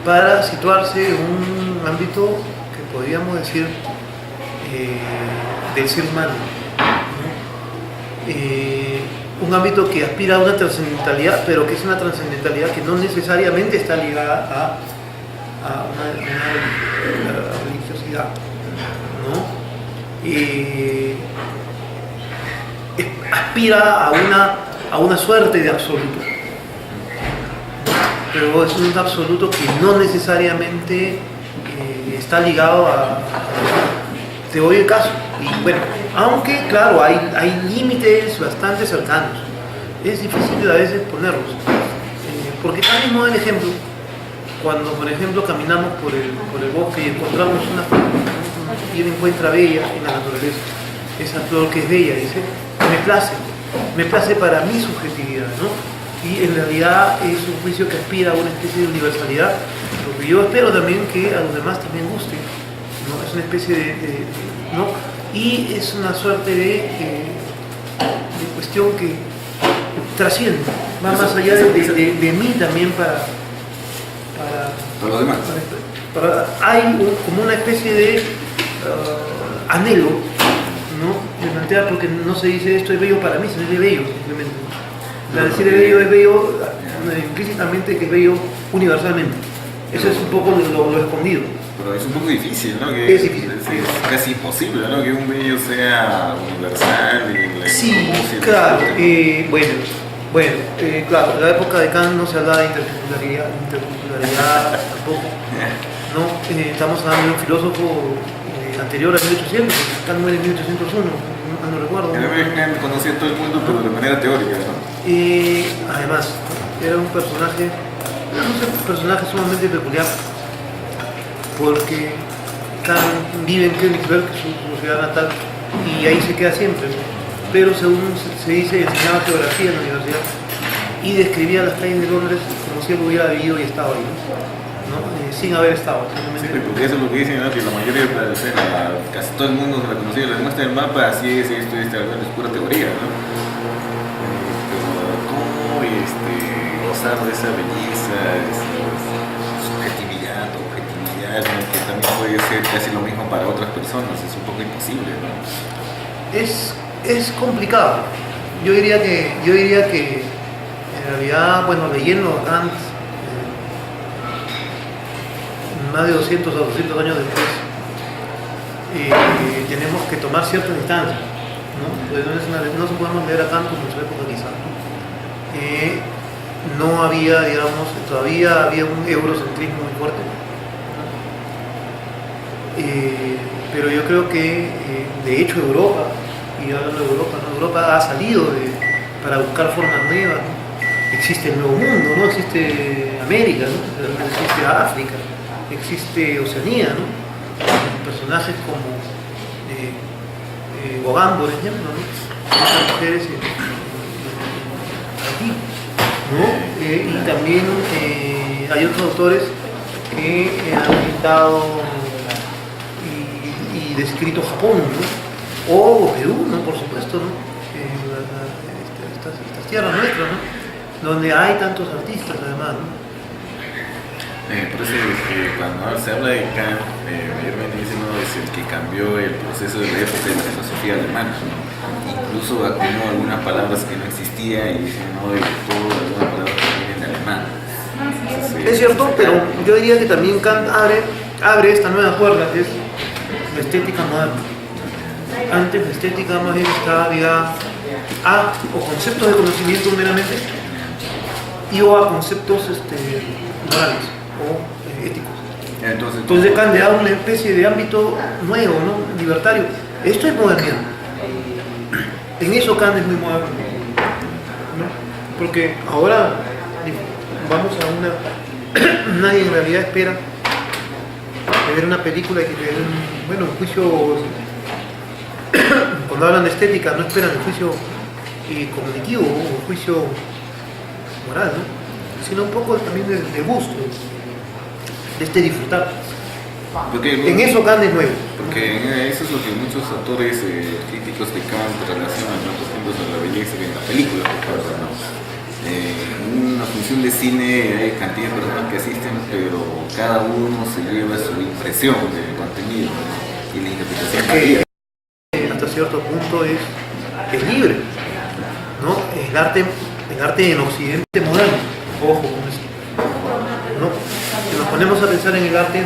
para situarse en un ámbito que podríamos decir del ser humano, ¿no? Un ámbito que aspira a una trascendentalidad, pero que es una trascendentalidad que no necesariamente está ligada a una religiosidad, ¿no? Aspira a una suerte de absoluto, pero es un absoluto que no necesariamente está ligado a... Te doy el caso, y bueno, aunque claro, hay límites bastante cercanos, es difícil a veces ponerlos, porque tal mismo el ejemplo, cuando por ejemplo caminamos por el bosque y encontramos una flor, ¿no? Y él encuentra bella en la naturaleza, esa flor que es bella, dice, me place para mi subjetividad, ¿no? Y en realidad es un juicio que aspira a una especie de universalidad, porque yo espero también que a los demás también guste, ¿no? Es una especie ¿no? Y es una suerte de cuestión que trasciende, va más allá de mí también para los demás. Hay como una especie de anhelo, ¿no? De plantear, porque no se dice esto es bello para mí, sino es bello simplemente. La decir es bello implícitamente que es bello universalmente. Eso es un poco lo escondido. Pero es un poco difícil, ¿no? Que es difícil. Es casi imposible, ¿no? Que un bello sea universal. Sí, claro. Bueno, claro, en la época de Kant no se hablaba de interculturalidad tampoco, ¿no? Estamos hablando de un filósofo anterior a 1800, Kant muere en 1801, no recuerdo. Kant conocía a todo el mundo, pero de manera teórica, ¿no? Además, era un personaje sumamente peculiar, porque Kant vive en Königsberg, su ciudad natal, y ahí se queda siempre, ¿no? Pero según se dice, enseñaba geografía en la universidad y describía las calles de Londres como si él hubiera vivido y estado ahí, ¿no? Sin haber estado, simplemente. Sí, porque eso es lo que dicen, ¿no? Que la mayoría, casi todo el mundo se la conocía, les muestra el mapa, así es, esto, es pura teoría, ¿no? Pero cómo gozar de esa belleza, subjetividad, objetividad, ¿no? Que también puede ser casi lo mismo para otras personas, es un poco imposible, ¿no? Es complicado. Yo diría que en realidad, bueno, leyendo a Kant, más de 200 o 200 años después, tenemos que tomar ciertas distancias, ¿no? Pues no se podemos leer a Kant como en su época quizá, ¿no? No había, digamos, todavía había un eurocentrismo muy fuerte, ¿no? Pero yo creo que, de hecho, Europa, y hablando de Europa, ¿no? Europa ha salido para buscar formas nuevas, ¿no? Existe el Nuevo Mundo, ¿no? Existe América, ¿no? Existe África, existe Oceanía, ¿no? Personajes como Gauguin, por ejemplo, ¿no? Estas mujeres aquí, ¿no? Y también hay otros autores que han pintado y descrito Japón, ¿no? O Perú, ¿no? Por supuesto, ¿no? Estas tierras nuestras, ¿no? Donde hay tantos artistas, además, ¿no? Por eso cuando se habla de Kant, mayormente dicen, ¿no? Es el que cambió el proceso de la época de la filosofía alemana, ¿no? Incluso acuñó algunas palabras que no existían y dicen, no, de todo, algunas palabras que vienen de alemán. Entonces, es cierto, pero yo diría que también Kant abre esta nueva cuerda, que es la estética moderna. Antes la estética más bien estaba ligada a o conceptos de conocimiento meramente y o a conceptos morales o éticos. Entonces Kant le da una especie de ámbito nuevo, ¿no? Libertario. Esto es modernidad. En eso Kant es muy moderno, ¿no? Porque ahora vamos a nadie en realidad espera de ver una película que te den un juicio. Cuando hablan de estética no esperan el juicio cognitivo o el juicio moral, ¿no? Sino un poco también de gusto, de disfrutar. Porque, en eso Kant es nuevo. Porque eso es lo que muchos autores críticos de Kant relacionan, ¿no? Por ejemplo, con la belleza de la película, por ejemplo, ¿no? En una función de cine hay cantidad de personas que asisten, pero cada uno se lleva su impresión del contenido, ¿no? Y la interpretación varía. Hasta cierto punto es libre, ¿no? El arte en Occidente moderno, ojo con eso, ¿no? Si nos ponemos a pensar en el arte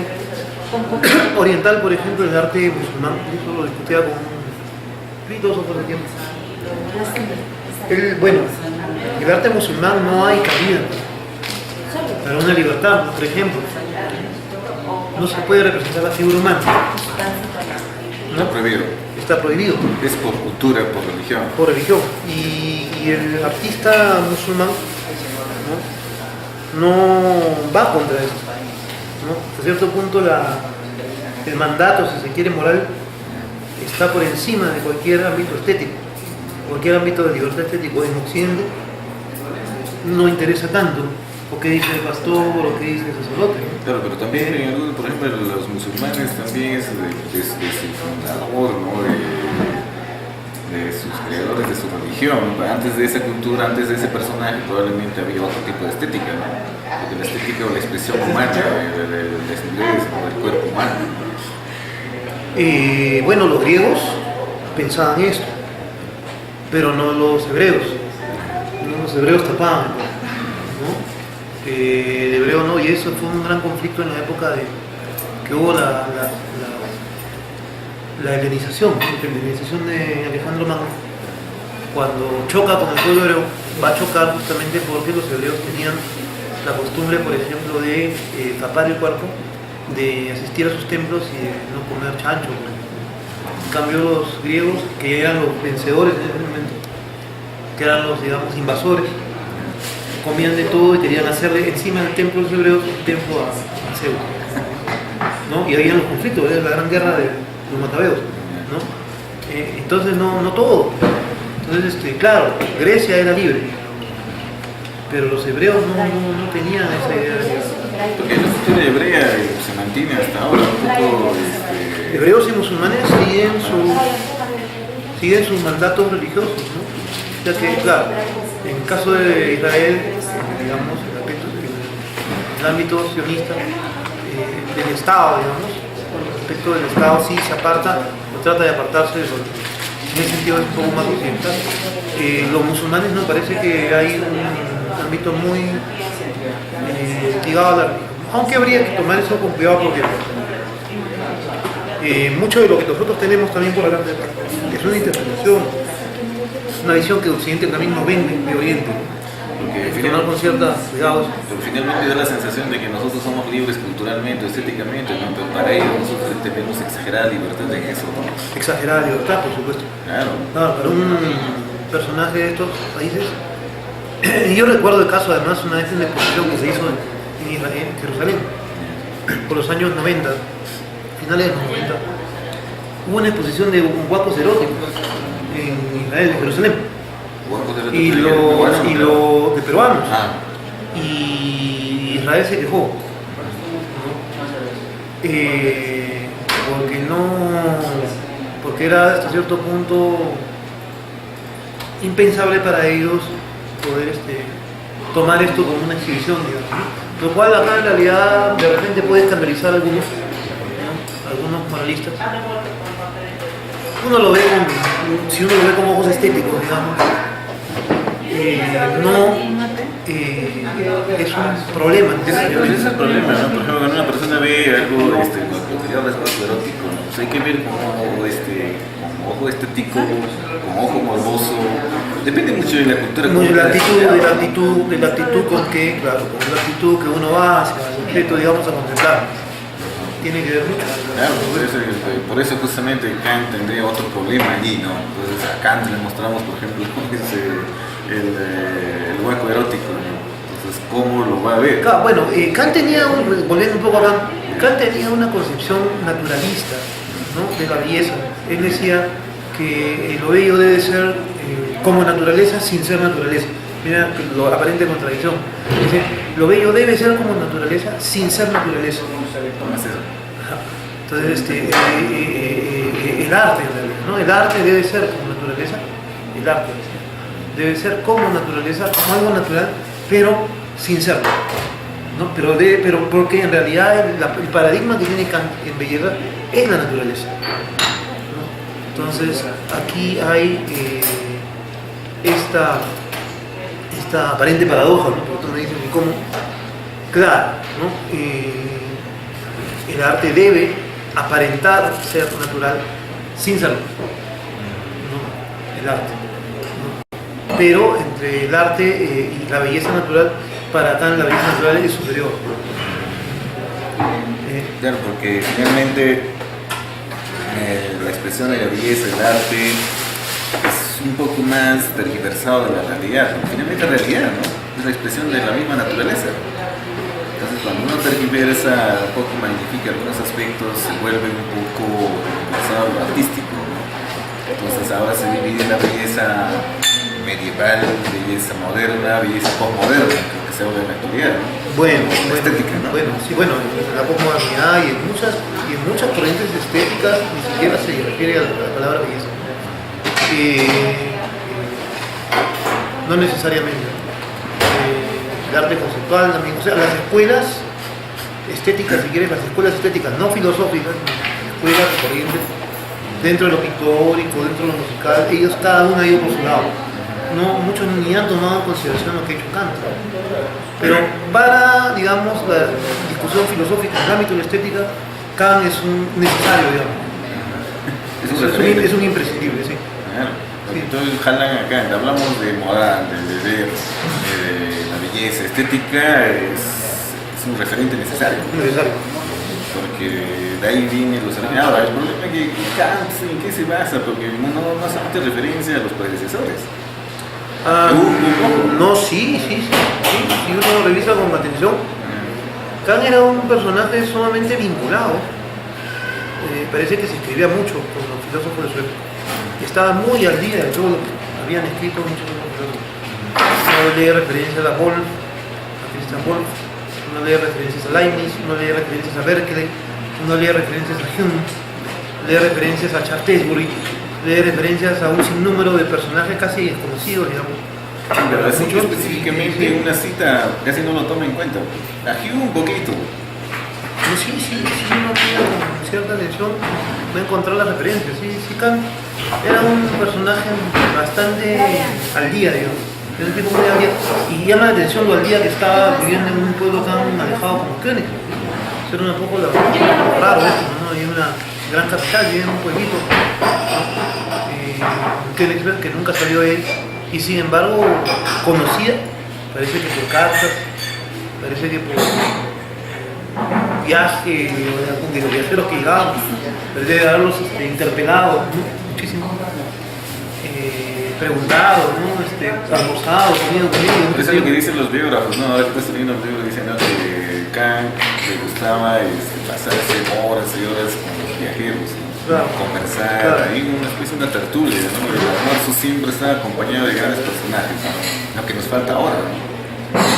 oriental, por ejemplo, el arte musulmán, eso lo discutía con un filósofo de tiempo. El arte musulmán no hay cabida para una libertad, por ejemplo. No se puede representar la figura humana, ¿no? Está prohibido. Es por cultura, por religión. Por religión. Y el artista musulmán, ¿no? Va contra eso, ¿no? Hasta cierto punto el mandato, si se quiere, moral, está por encima de cualquier ámbito estético, cualquier ámbito de libertad estético. En Occidente no interesa tanto o qué dice el pastor o qué dice el sacerdote, ¿no? Claro, pero también, por ejemplo, los musulmanes también es de su fundador, ¿no? De sus creadores de su religión. Antes de esa cultura, antes de ese personaje, probablemente había otro tipo de estética, ¿no? Porque la estética o la expresión humana del desnudez, ¿no? Del cuerpo humano. Los griegos pensaban esto, pero no los hebreos. No, los hebreos tapaban, ¿no? De hebreo no, y eso fue un gran conflicto en la época que hubo la helenización de Alejandro Magno. Cuando choca con el pueblo hebreo, va a chocar justamente porque los hebreos tenían la costumbre, por ejemplo, de tapar el cuerpo, de asistir a sus templos y de no comer chancho. En cambio, los griegos, que eran los vencedores en ese momento, que eran los, digamos, invasores, comían de todo y querían hacerle encima del templo de los hebreos un templo a Zeus, ¿no? Y ahí en los conflictos, es la gran guerra de los macabeos, ¿no? Entonces no todo. Entonces, claro, Grecia era libre, pero los hebreos no tenían esa idea. Porque la cultura hebrea se mantiene hasta ahora un poco... Hebreos y musulmanes siguen sus mandatos religiosos, ¿no? Ya que, claro, en el caso de Israel, digamos, en el ámbito sionista, del Estado, digamos, respecto del Estado sí se aparta, o trata de apartarse de en ese sentido es un poco más occidental. Los musulmanes nos parece que hay un ámbito muy ligado a la religión, aunque habría que tomar eso con cuidado porque mucho de lo que nosotros tenemos también por acá es una interpretación, una visión que Occidente también nos vende de Oriente. Porque Tomar con ciertos cuidados. pero finalmente da la sensación de que nosotros somos libres culturalmente, estéticamente, ¿no? Pero para ellos nosotros tenemos exagerada libertad en eso, ¿no? Exagerada libertad, por supuesto. Claro. Claro, para un personaje de estos países. Y yo recuerdo el caso, además, una vez en la exposición que se hizo en Israel, en Jerusalén, por los años 90, finales de los 90, hubo una exposición de guapos eróticos en Israel, en Jerusalén. Y lo de peruanos. Y Israel se quejó, ¿no? Porque era hasta cierto punto impensable para ellos poder tomar esto como una exhibición, digamos. Lo cual acá en realidad de repente puede escandalizar a algunos, ¿no? Algunos moralistas. Uno lo ve si uno lo ve con ojos estéticos, digamos. Es un problema. Ese es el problema, ¿no? Por ejemplo, cuando una persona ve algo, lo que yo hablo es algo erótico, ¿no? Pues hay que ver con ojo estético, con ojo morboso. Depende mucho de la cultura. De la actitud con que, claro, con la actitud que uno va hacia el objeto, digamos, a contemplar. Tiene que ver mucho. Claro, por eso justamente Kant tendría otro problema allí, ¿no? Entonces a Kant le mostramos, por ejemplo, el hueco erótico, ¿no? Entonces, ¿cómo lo va a ver? Claro, bueno, Kant tenía, volviendo un poco acá, Kant tenía una concepción naturalista, ¿no? De la belleza. Él decía que lo bello debe ser como naturaleza sin ser naturaleza. Mira la aparente contradicción. Dice, lo bello debe ser como naturaleza sin ser naturaleza. ¿Cómo es eso? Entonces, el arte, ¿no? El arte debe ser como naturaleza, el arte debe ser como naturaleza, como algo natural, pero sin serlo, ¿no? Pero porque en realidad el paradigma que tiene Kant en belleza es la naturaleza, ¿no? Entonces, aquí hay esta aparente paradoja, ¿no? Porque tú me dices, ¿cómo? Claro, ¿no? El arte debe aparentar ser natural sin serlo, ¿no? El arte, ¿no? Pero entre el arte y la belleza natural, para Kant la belleza natural es superior. Claro, porque finalmente la expresión de la belleza, el arte, es un poco más tergiversado de la realidad. Finalmente la realidad, ¿no? Es la expresión de la misma naturaleza. Entonces cuando uno tergiversa, un poco magnifica algunos aspectos, se vuelve un poco pasado a lo artístico, ¿no? Entonces ahora se divide la belleza medieval, belleza moderna, belleza postmoderna, creo que se habla de la actualidad, ¿no? Bueno, estética, ¿no? En la posmodernidad y en muchas corrientes estéticas ni siquiera se refiere a la palabra belleza. No necesariamente. El arte conceptual también, o sea, las escuelas estéticas, si quieres, las escuelas estéticas no filosóficas, escuelas corrientes, dentro de lo pictórico, dentro de lo musical, ellos cada uno ha ido por su lado. No, muchos ni han tomado en consideración lo que ha hecho Kant. Pero para, digamos, la discusión filosófica en el ámbito de la estética, Kant es un necesario, digamos. Es un imprescindible, sí. Sí. Entonces jalan acá, hablamos de moda, de ver, de la belleza estética, es un referente necesario. Porque de ahí vienen los orígenes. Ahora, el problema es que Kant, ¿en qué se basa? Porque no hace referencia a los predecesores. No, sí. Si uno lo revisa con atención, Kant era un personaje sumamente vinculado parece que se escribía mucho con los filósofos de su época. Y estaba muy al día de todo lo que habían escrito muchos otros filósofos. Uno lee referencias a Wolff, a Christian Wolff, uno lee referencias a Leibniz, uno lee referencias a Berkeley, uno lee referencias a Hume, lee referencias a Chartesbury, lee referencias a un sinnúmero de personajes casi desconocidos, digamos. Pero así que Muchos, específicamente sí. una cita casi no lo toma en cuenta. A Hume un poquito. Sí, uno tiene con cierta atención, va a encontrar las referencias. Sí, Kant era un personaje bastante al día, digamos. Era un tipo muy al día. Y llama la atención lo al día que estaba viviendo en un pueblo tan alejado como Königsberg. Eso era un poco lo raro esto, ¿no? Hay una gran capital, vive en un pueblito, Königsberg, que nunca salió de ahí. Y sin embargo, conocía, parece que por cartas, parece que por viaje, de los viajeros que llegaban, parece de haberlos interpelado, ¿no? Muchísimo, preguntado, ¿no? Almorzado, comido con ellos. Eso es lo que dicen los biógrafos, ¿no? Ahora que estás leyendo los libros dicen, ¿no?, que Kant le gustaba pasarse horas y horas con los viajeros, ¿no? Claro. Conversar, Claro. ahí una especie de una tertulia, ¿no? El almuerzo siempre está acompañado de grandes personajes, ¿no? Lo que nos falta ahora, ¿no?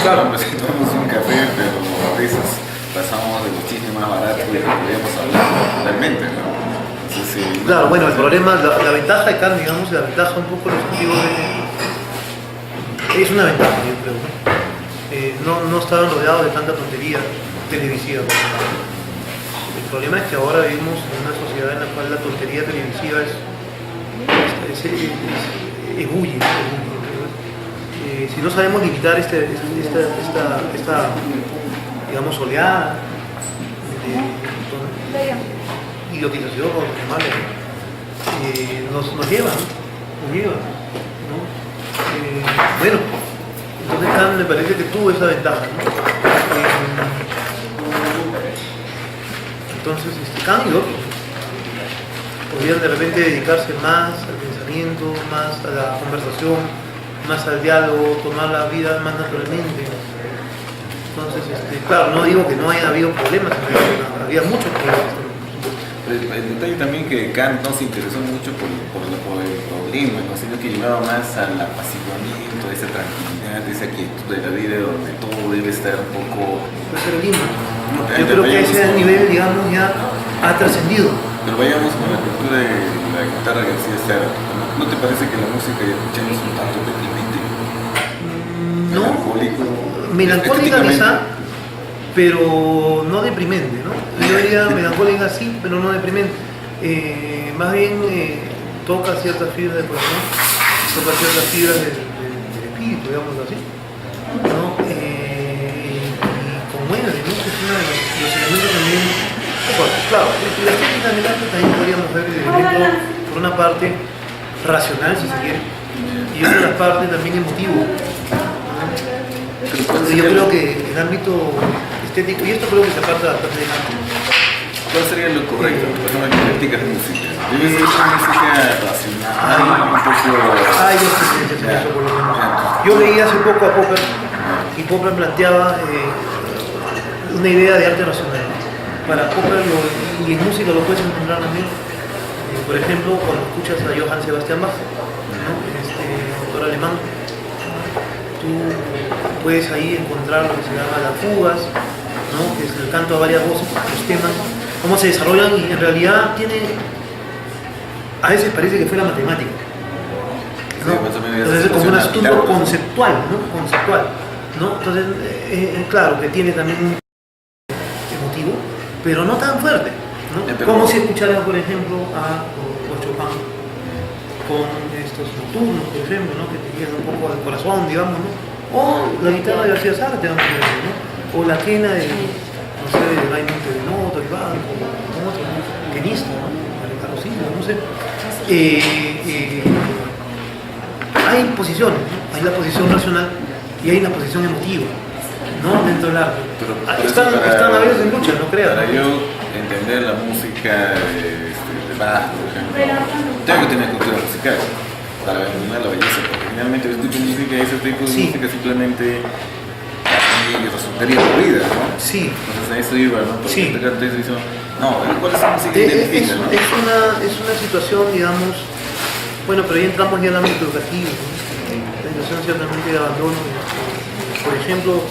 Claro, pues que tomamos un café, pero a veces pasamos de los chismes más baratos de lo que podíamos hablar realmente, ¿no? Entonces, sí, Claro, bueno, el problema, la ventaja de Kant, digamos, la ventaja un poco de los antiguos es una ventaja, yo creo, ¿no? No estaban rodeados de tanta tontería televisiva. El problema es que ahora vivimos en una sociedad en la cual la tontería televisiva es bulle, ¿no? Si no sabemos limitar esta digamos, oleada de idiotización, por llamarle, nos lleva, ¿no? Bueno, entonces Kant me parece que tuvo esa ventaja, ¿no? Entonces, Kant y otros podrían de repente dedicarse más al pensamiento, más a la conversación, más al diálogo, tomar la vida más naturalmente. Entonces, claro, no digo que no haya habido problemas, había muchos problemas. el detalle también que Kant no se interesó mucho por el problema, ¿no? Sino que llevaba más al apaciguamiento, a esa tranquilidad, a esa quietud de la vida donde todo debe estar un poco... Pues era lindo. Yo creo que ese nivel, digamos, ya ha trascendido. Pero vayamos con la cultura de la guitarra García Serra. ¿No te parece que la música que escuchamos es un tanto deprimente? No, Melancólico. melancólica Estéticamente. quizá, pero no deprimente, ¿no? Yo diría melancólica sí, pero no deprimente. Más bien toca ciertas fibras del corazón, toca ciertas fibras del espíritu, digamos así, ¿no? Y conmueve, ¿no? Que es uno de los elementos también. Bueno, claro, la estética del arte también podríamos ver el elemento, por una parte, racional, si se quiere, y otra parte también emotivo. Yo creo que el ámbito estético, y esto creo que se aparta bastante de Kant. ¿Cuál sería lo correcto? Por ejemplo, en críticas de música. Debe ser una música racional, un poco... Hay dos tendencias en eso, por lo menos. Yo leí hace poco a Popper, y Popper planteaba una idea de arte racional. Para Popper, y en música lo puedes encontrar también, por ejemplo, cuando escuchas a Johann Sebastian Bach, ¿no? Autor alemán, tú puedes ahí encontrar lo que se llama las fugas, ¿no? Que es el canto a varias voces, los temas, cómo se desarrollan, y en realidad a veces parece que fuera matemática, ¿no? Sí, más o menos. Entonces es como un asunto Pitágoras. conceptual, ¿no? Entonces, claro que tiene también un emotivo, pero no tan fuerte, ¿no? Pero- Como si escucharan, por ejemplo, a Chopin con estos nocturnos, por ejemplo, ¿no? Que te llegan un poco al corazón, digamos, ¿no? O la guitarra de García Sara, te vamos a decir, ¿no? O la quena de, no sé, de Raymond Tevenot, o otro quenista, ¿no? Ricardo Silva, no sé. Hay posiciones, ¿no? Hay la posición racional y hay una posición emotiva, ¿no? Dentro del arte. Pero por eso Están a veces en lucha, no creas. Para ¿no? yo entender la música de Bach, por ejemplo, tengo que tener cultura musical para entender la belleza, porque finalmente yo escucho música y ese tipo de Sí. música simplemente a mí resultaría aburrida, ¿no? Sí, Entonces a eso iba, ¿no? Porque Sí. este cartel dice, No, ¿cuál es la música Es, identifica, no? es una situación, digamos, bueno, pero ahí entramos ya en el ámbito educativo, ¿no? La situación ciertamente de abandono. Por ejemplo,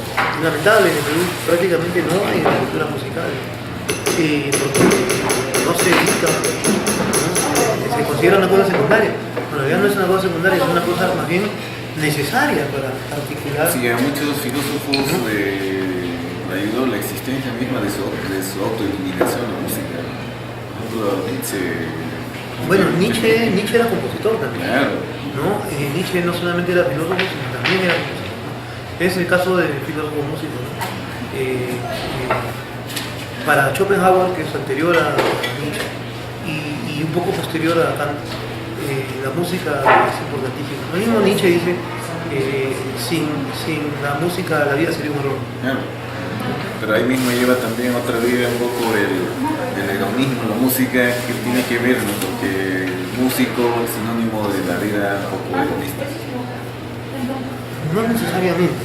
lamentable, en el Perú prácticamente no hay cultura musical, porque no se dedica, ¿no? Se considera una cosa secundaria. En realidad no es una cosa secundaria, es una cosa más bien necesaria para articular. Sí, a muchos filósofos le ayudó la existencia misma de su autoiluminación, la música. Por ejemplo, Nietzsche. Bueno, Nietzsche era compositor también, Claro. ¿no? Nietzsche no solamente era filósofo, sino también era compositor. Es el caso del filósofo músico, ¿no? Para Schopenhauer, que es anterior a Nietzsche y un poco posterior a Kant, la música es importantísima. Lo mismo Nietzsche dice, sin la música la vida sería un error. Claro. Pero ahí mismo lleva también otra vida un poco el hedonismo, la música que tiene que ver, ¿no? Porque el músico es sinónimo de la vida un poco hedonista. No necesariamente.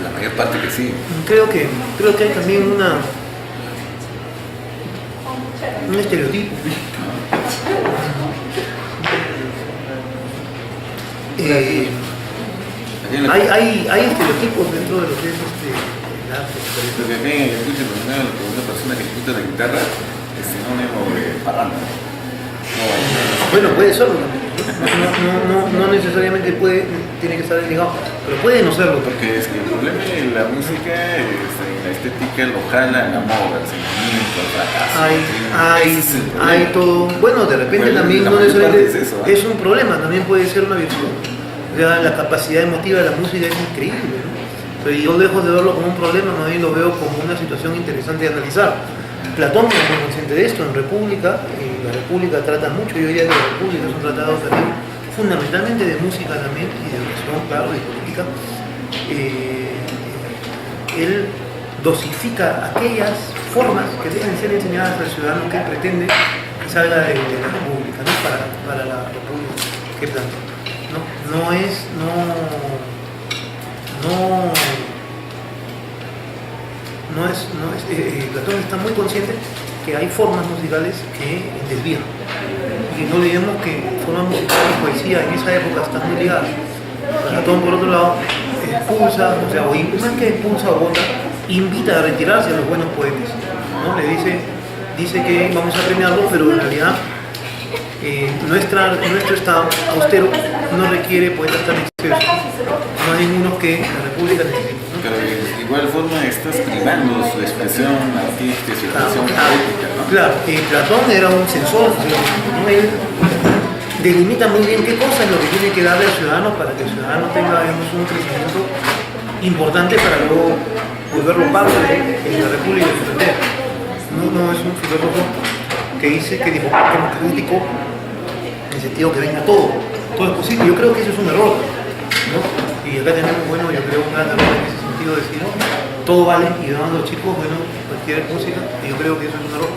La mayor parte que sí. Creo que hay también un estereotipo. Hay estereotipos dentro de lo que es el arte. Porque acá en Ayacucho, por ejemplo, una persona que ejecuta la guitarra es sinónimo de parranda. Bueno, puede serlo también. No necesariamente tiene que estar ligado, pero puede no serlo. Porque es que el problema de la música es la estética lo jala la moda, el sentimiento, el fracaso. Hay todo. Bueno, de repente Bueno, también la no mayor parte necesariamente es eso, ¿eh? es un problema, también puede ser una virtud. Ya la capacidad emotiva de la música es increíble, ¿no? Pero yo lejos de verlo como un problema, más bien lo veo como una situación interesante de analizar. Platón es muy consciente de esto en República, la República trata mucho, yo diría que la República es un tratado también fundamentalmente de música también y de educación, claro, y política. Él dosifica aquellas formas que deben ser enseñadas al ciudadano que pretende que salga de la República, ¿no? Para la República que plantea. Platón está muy consciente que hay formas musicales que desvían. Y no olvidemos que formas musicales y poesía en esa época están muy ligadas. Platón, por otro lado, expulsa, o sea, más que expulsa o vota, invita a retirarse a los buenos poetas, ¿no? Le dice que vamos a premiarlo, pero en realidad nuestro estado austero no requiere poetas tan excesos. No hay ninguno que la República necesite, ¿no? Pero de igual forma estás privando su expresión artística, su expresión poética, ¿no? Claro, Platón era un censor, ¿no? Él delimita muy bien qué cosa es lo que tiene que darle al ciudadano para que el ciudadano tenga, digamos, un crecimiento importante para luego volverlo parte de la República de su entera. No es un filósofo que dice que democrático en el sentido que venga todo es posible. Yo creo que eso es un error, ¿no? Y acá tenemos, bueno, yo creo un gran error en ese sentido de decir, todo vale y dando a los chicos, bueno, cualquier música, y yo creo que eso es un error.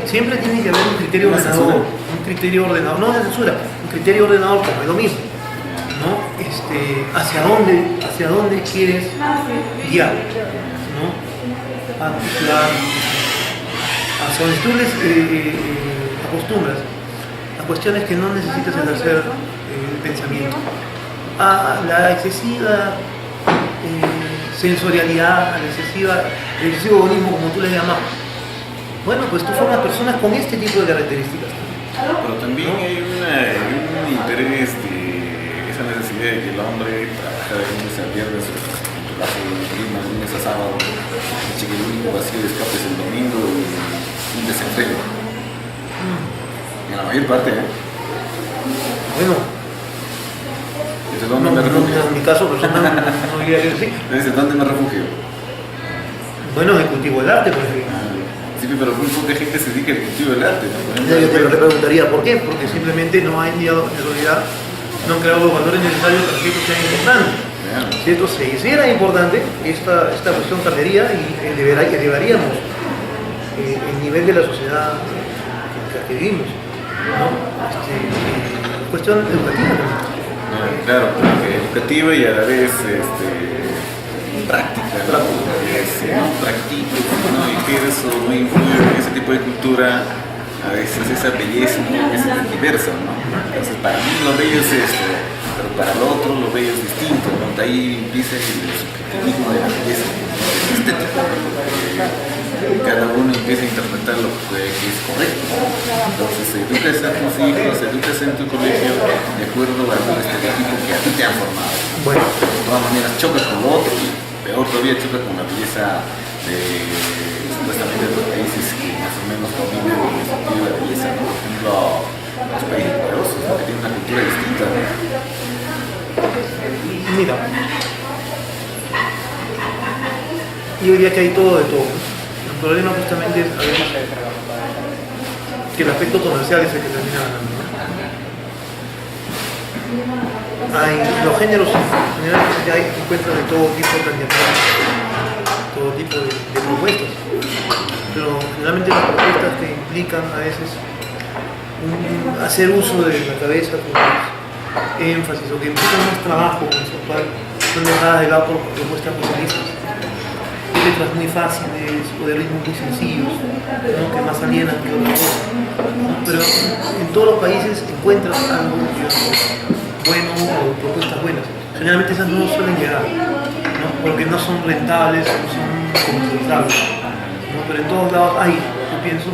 Siempre tiene que haber un criterio ordenador, no de censura, un criterio ordenador como es lo mismo, ¿no? Hacia dónde quieres guiar, ¿no? Hacia donde tú les acostumbras. La cuestión es que no necesitas ejercer el pensamiento. La excesiva sensorialidad, el excesivo bonismo, como tú le llamas. Bueno, pues tú formas personas con este tipo de características. Pero también hay un interés de esa necesidad de que el hombre trabaja de lunes a viernes, en tu caso de lunes a sábado, que el único vacío de escape es el domingo y un desempleo. En la mayor parte, ¿eh? Bueno, ¿desde dónde me refugio? En mi caso personal no diría que sí. ¿Desde dónde me refugio? Bueno, el cultivo del arte, por ejemplo. Sí, pero muy poca gente se dedica al cultivo del arte, ¿no? Por Yo ejemplo, te preguntaría por qué, porque simplemente no hay, en realidad, no han creado los valores necesarios para que esto sea importante. Si esto se hiciera importante, esta cuestión cambiaría y elevaríamos el nivel de la sociedad en la que vivimos, ¿no? Cuestión educativa también. claro, porque educativa y a la vez práctica, ¿no? si no practiques, ¿no? Y quieres o no influyes en ese tipo de cultura, a veces esa belleza es diversa, ¿no? Entonces para mí lo bello es esto, pero para el otro lo bello es distinto, ¿no? De ahí empieza el subjetivismo de la belleza, es estética. Cada uno empieza a interpretar lo que es correcto. Entonces educas a tus hijos, educas en tu colegio de acuerdo a un estereotipo que a ti te han formado. Bueno, De todas maneras chocas con lo otro y peor todavía chocas con la belleza de supuestamente de los países que más o menos conviven en el sentido de la belleza, ¿no? Por ejemplo, los países poderosos, ¿no? Que tienen una cultura distinta, ¿no? mira, yo diría que hay todo de todo. El problema justamente es a veces que el aspecto comercial es el que termina ganando, ¿no? Los géneros en general ya encuentran de todo tipo de candidaturas, todo tipo de propuestas, pero generalmente las propuestas que implican a veces hacer uso de la cabeza con más énfasis o que implican más trabajo con su cual son dejadas de lado por propuestas populistas, de letras muy fáciles o de ritmos muy sencillos, ¿no? Que más alienan que otra cosa, ¿no? Pero en todos los países encuentras algo, digamos, bueno o propuestas buenas. Generalmente esas no suelen llegar, ¿no? Porque no son rentables, no son comercializables, ¿no? Pero en todos lados hay, yo pienso,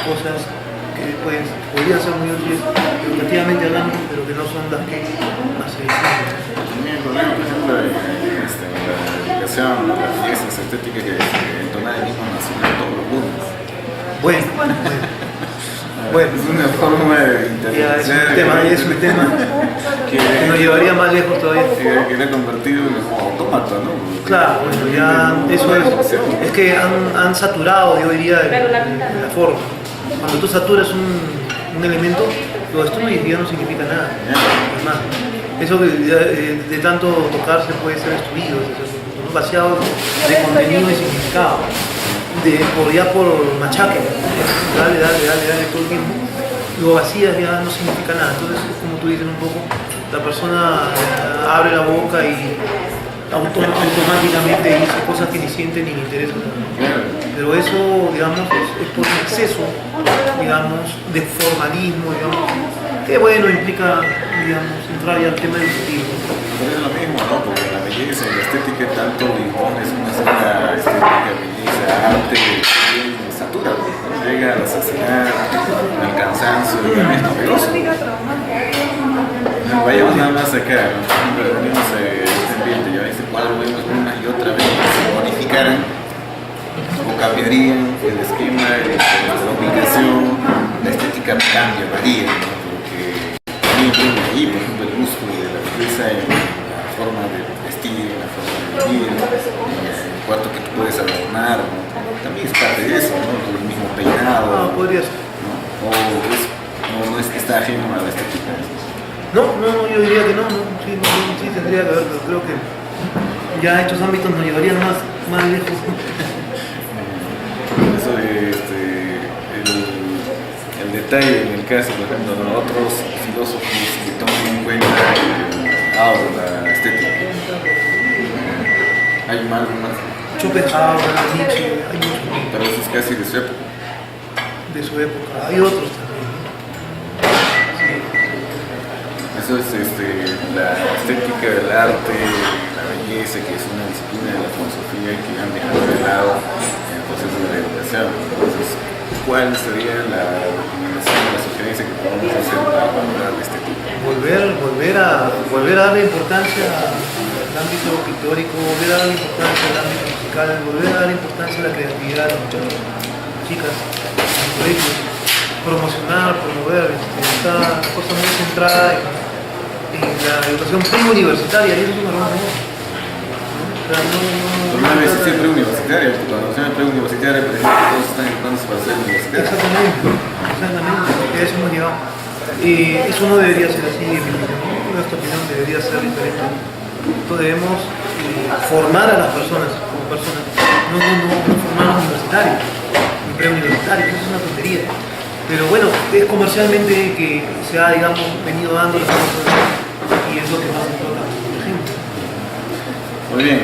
cosas que podrían ser muy útiles educativamente hablando, pero que no son las que más se dicen. También el problema, por ejemplo, en la educación, la belleza estética que entona el mismo nacional todos los lunes. Bueno. Es una forma de Ya interpretar. es un tema que nos llevaría más lejos todavía. Que era convertido en un autómata, ¿no? Claro, bueno, ya eso es que han saturado, yo diría, la forma. Cuando tú saturas un elemento, lo destruyes y ya no significa nada. Además, eso que de tanto tocarse puede ser destruido, ¿no? Vaciado de contenido y significado. Por machaque, dale todo el tiempo, lo vacías ya no significa nada. Entonces, como tú dices un poco, la persona abre la boca y automáticamente dice cosas que ni siente ni le interesan. Pero eso, digamos, es por un exceso, digamos, de formalismo, digamos, que bueno, implica, digamos, entrar ya al tema educativo. Pero es lo mismo, ¿no? Porque la belleza y la estética tanto impones una sola estética, belleza, arte, que satura, ¿no? Llega a la saciedad, al cansancio, y es novedoso. Vayamos nada más acá, ¿no? Por ejemplo, venimos a este ambiente, ya este cuadro vemos una y otra vez que se modificaran o cambiarían el esquema, la ubicación, la estética cambia, varía, ¿no? Porque también viene ahí, por ejemplo, el músculo de la belleza en la forma de vestir, en la forma de vivir, en el cuarto que tú puedes adornar, ¿no? También es parte de eso, ¿no? El mismo peinado, Podría ser. ¿no? O no es que está ajeno a la estética. No, yo diría que no, sí tendría que haber, pero creo que ya estos ámbitos nos llevarían más lejos. Eso de el detalle en el caso, por ejemplo, de otros filósofos que toman en cuenta la estética. Hay más. Schopenhauer, Nietzsche, hay muchos Pero eso es casi de su época. de su época, hay otros también, ¿no? Eso es la estética del arte, la belleza, que es una disciplina de la filosofía que han dejado de lado en el proceso de la educación. Entonces, ¿cuál sería la recomendación, la sugerencia que podemos hacer para valorar la estética? Volver a darle importancia al ámbito pictórico, volver a darle importancia al ámbito musical, volver a darle importancia a la creatividad de los muchachos, chicas, en los colegios, promocionar, promover, esta cosa muy centrada en la educación pre-universitaria, y eso es un error, ¿no? Pero una vez siempre universitaria, porque cuando se llama pre-universitaria parece que todos están educándose para ser universitarios. Exactamente, porque a eso hemos llegado. Eso no debería ser así, en mi opinión, ¿no? Nuestra opinión debería ser diferente. Nosotros debemos formar a las personas como personas, no formar a los universitarios, ni preuniversitarios, eso es una tontería. Pero bueno, es comercialmente que se ha, digamos, venido dando las cosas y es lo que más importa a la gente. Muy bien.